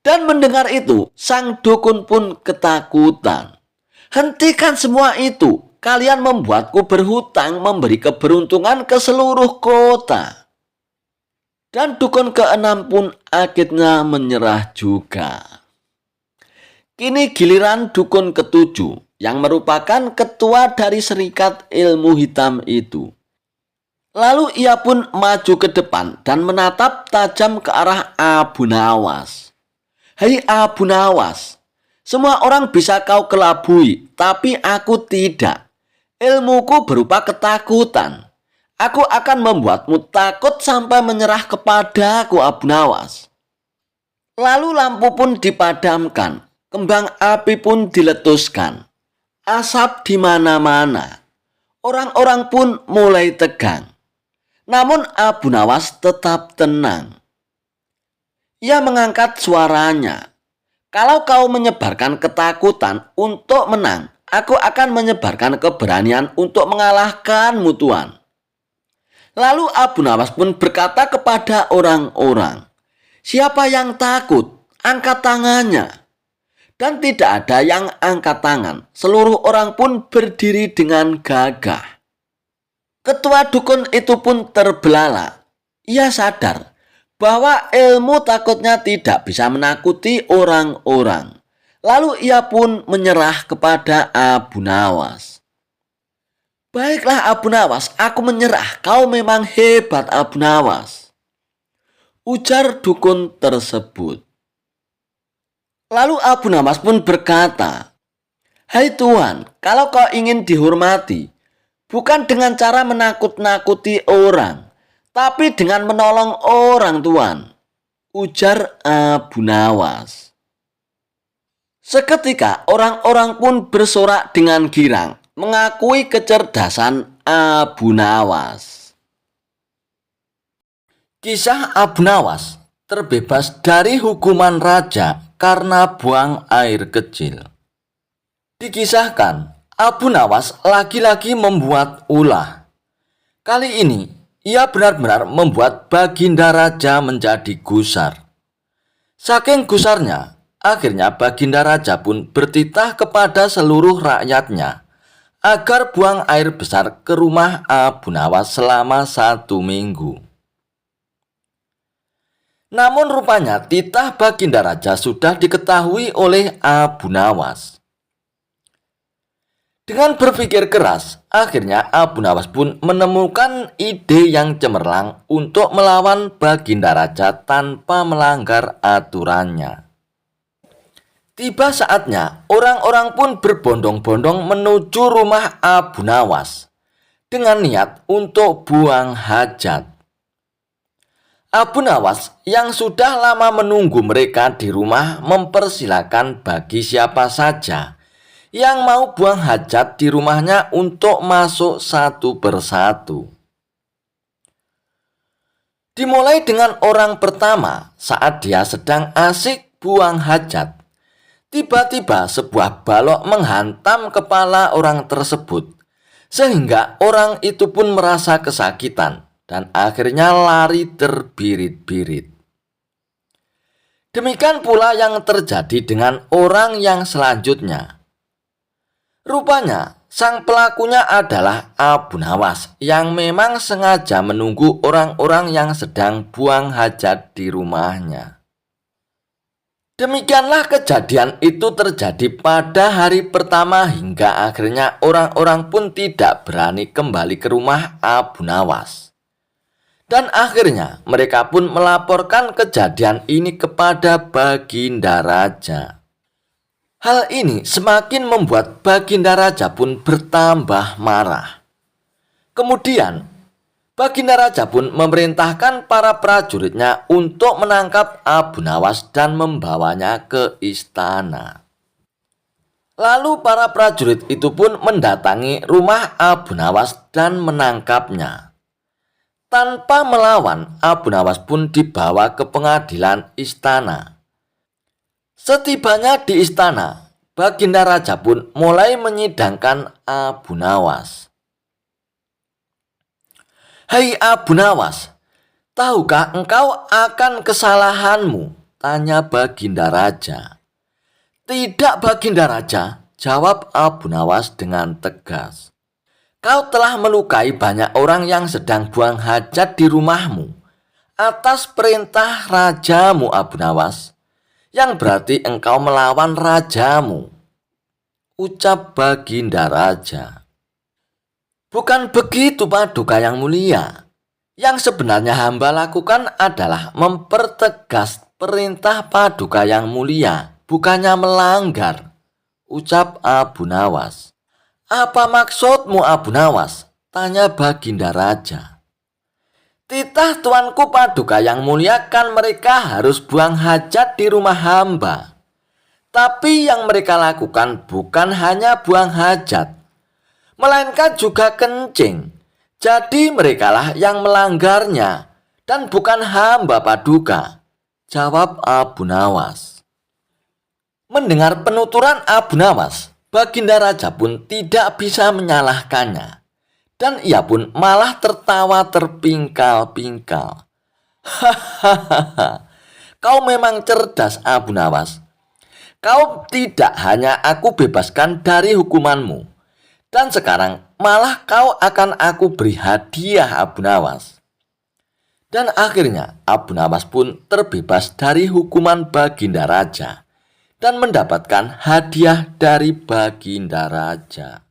Dan mendengar itu, sang dukun pun ketakutan. "Hentikan semua itu, kalian membuatku berhutang memberi keberuntungan ke seluruh kota." Dan dukun keenam pun akhirnya menyerah juga. Kini giliran dukun ketujuh yang merupakan ketua dari serikat ilmu hitam itu. Lalu ia pun maju ke depan dan menatap tajam ke arah Abu Nawas. "Hai Abu Nawas, semua orang bisa kau kelabui, tapi aku tidak. Ilmuku berupa ketakutan. Aku akan membuatmu takut sampai menyerah kepadaku, Abu Nawas." Lalu lampu pun dipadamkan. Kembang api pun diletuskan. Asap di mana-mana. Orang-orang pun mulai tegang. Namun Abu Nawas tetap tenang. Ia mengangkat suaranya. "Kalau kau menyebarkan ketakutan untuk menang, aku akan menyebarkan keberanian untuk mengalahkanmu, Tuan." Lalu Abu Nawas pun berkata kepada orang-orang, "Siapa yang takut, angkat tangannya." Dan tidak ada yang angkat tangan. Seluruh orang pun berdiri dengan gagah. Ketua dukun itu pun terbelalak. Ia sadar bahwa ilmu takutnya tidak bisa menakuti orang-orang. Lalu ia pun menyerah kepada Abu Nawas. "Baiklah Abu Nawas, aku menyerah. Kau memang hebat Abu Nawas," ujar dukun tersebut. Lalu Abu Nawas pun berkata, "Hai Tuan, kalau kau ingin dihormati, bukan dengan cara menakut-nakuti orang, tapi dengan menolong orang, Tuan," ujar Abu Nawas. Seketika orang-orang pun bersorak dengan girang, mengakui kecerdasan Abu Nawas. Kisah Abu Nawas terbebas dari hukuman raja karena buang air kecil. Dikisahkan, Abu Nawas lagi-lagi membuat ulah. Kali ini, ia benar-benar membuat Baginda Raja menjadi gusar. Saking gusarnya, akhirnya Baginda Raja pun bertitah kepada seluruh rakyatnya agar buang air besar ke rumah Abu Nawas selama 1 minggu. Namun rupanya titah Baginda Raja sudah diketahui oleh Abu Nawas. Dengan berpikir keras, akhirnya Abu Nawas pun menemukan ide yang cemerlang untuk melawan Baginda Raja tanpa melanggar aturannya. Tiba saatnya, orang-orang pun berbondong-bondong menuju rumah Abu Nawas dengan niat untuk buang hajat. Abu Nawas yang sudah lama menunggu mereka di rumah mempersilakan bagi siapa saja yang mau buang hajat di rumahnya untuk masuk satu persatu. Dimulai dengan orang pertama saat dia sedang asik buang hajat. Tiba-tiba sebuah balok menghantam kepala orang tersebut, sehingga orang itu pun merasa kesakitan dan akhirnya lari terbirit-birit. Demikian pula yang terjadi dengan orang yang selanjutnya. Rupanya sang pelakunya adalah Abu Nawas yang memang sengaja menunggu orang-orang yang sedang buang hajat di rumahnya. Demikianlah kejadian itu terjadi pada hari pertama hingga akhirnya orang-orang pun tidak berani kembali ke rumah Abu Nawas. Dan akhirnya mereka pun melaporkan kejadian ini kepada Baginda Raja. Hal ini semakin membuat Baginda Raja pun bertambah marah. Kemudian, Baginda Raja pun memerintahkan para prajuritnya untuk menangkap Abu Nawas dan membawanya ke istana. Lalu para prajurit itu pun mendatangi rumah Abu Nawas dan menangkapnya. Tanpa melawan, Abu Nawas pun dibawa ke pengadilan istana. Setibanya di istana, Baginda Raja pun mulai menyidangkan Abu Nawas. "Hai Abu Nawas, tahukah engkau akan kesalahanmu?" tanya Baginda Raja. "Tidak Baginda Raja," jawab Abu Nawas dengan tegas. "Kau telah melukai banyak orang yang sedang buang hajat di rumahmu atas perintah rajamu Abu Nawas, yang berarti engkau melawan rajamu," ucap Baginda Raja. "Bukan begitu Paduka yang mulia. Yang sebenarnya hamba lakukan adalah mempertegas perintah Paduka yang mulia, bukannya melanggar," ucap Abu Nawas. "Apa maksudmu Abu Nawas?" tanya Baginda Raja. "Titah tuanku Paduka yang mulia kan mereka harus buang hajat di rumah hamba. Tapi yang mereka lakukan bukan hanya buang hajat, melainkan juga kencing. Jadi merekalah yang melanggarnya dan bukan hamba Paduka," jawab Abu Nawas. Mendengar penuturan Abu Nawas, Baginda Raja pun tidak bisa menyalahkannya. Dan ia pun malah tertawa terpingkal-pingkal. "Hahaha, kau memang cerdas Abu Nawas. Kau tidak hanya aku bebaskan dari hukumanmu, dan sekarang malah kau akan aku beri hadiah Abu Nawas." Dan akhirnya Abu Nawas pun terbebas dari hukuman Baginda Raja dan mendapatkan hadiah dari Baginda Raja.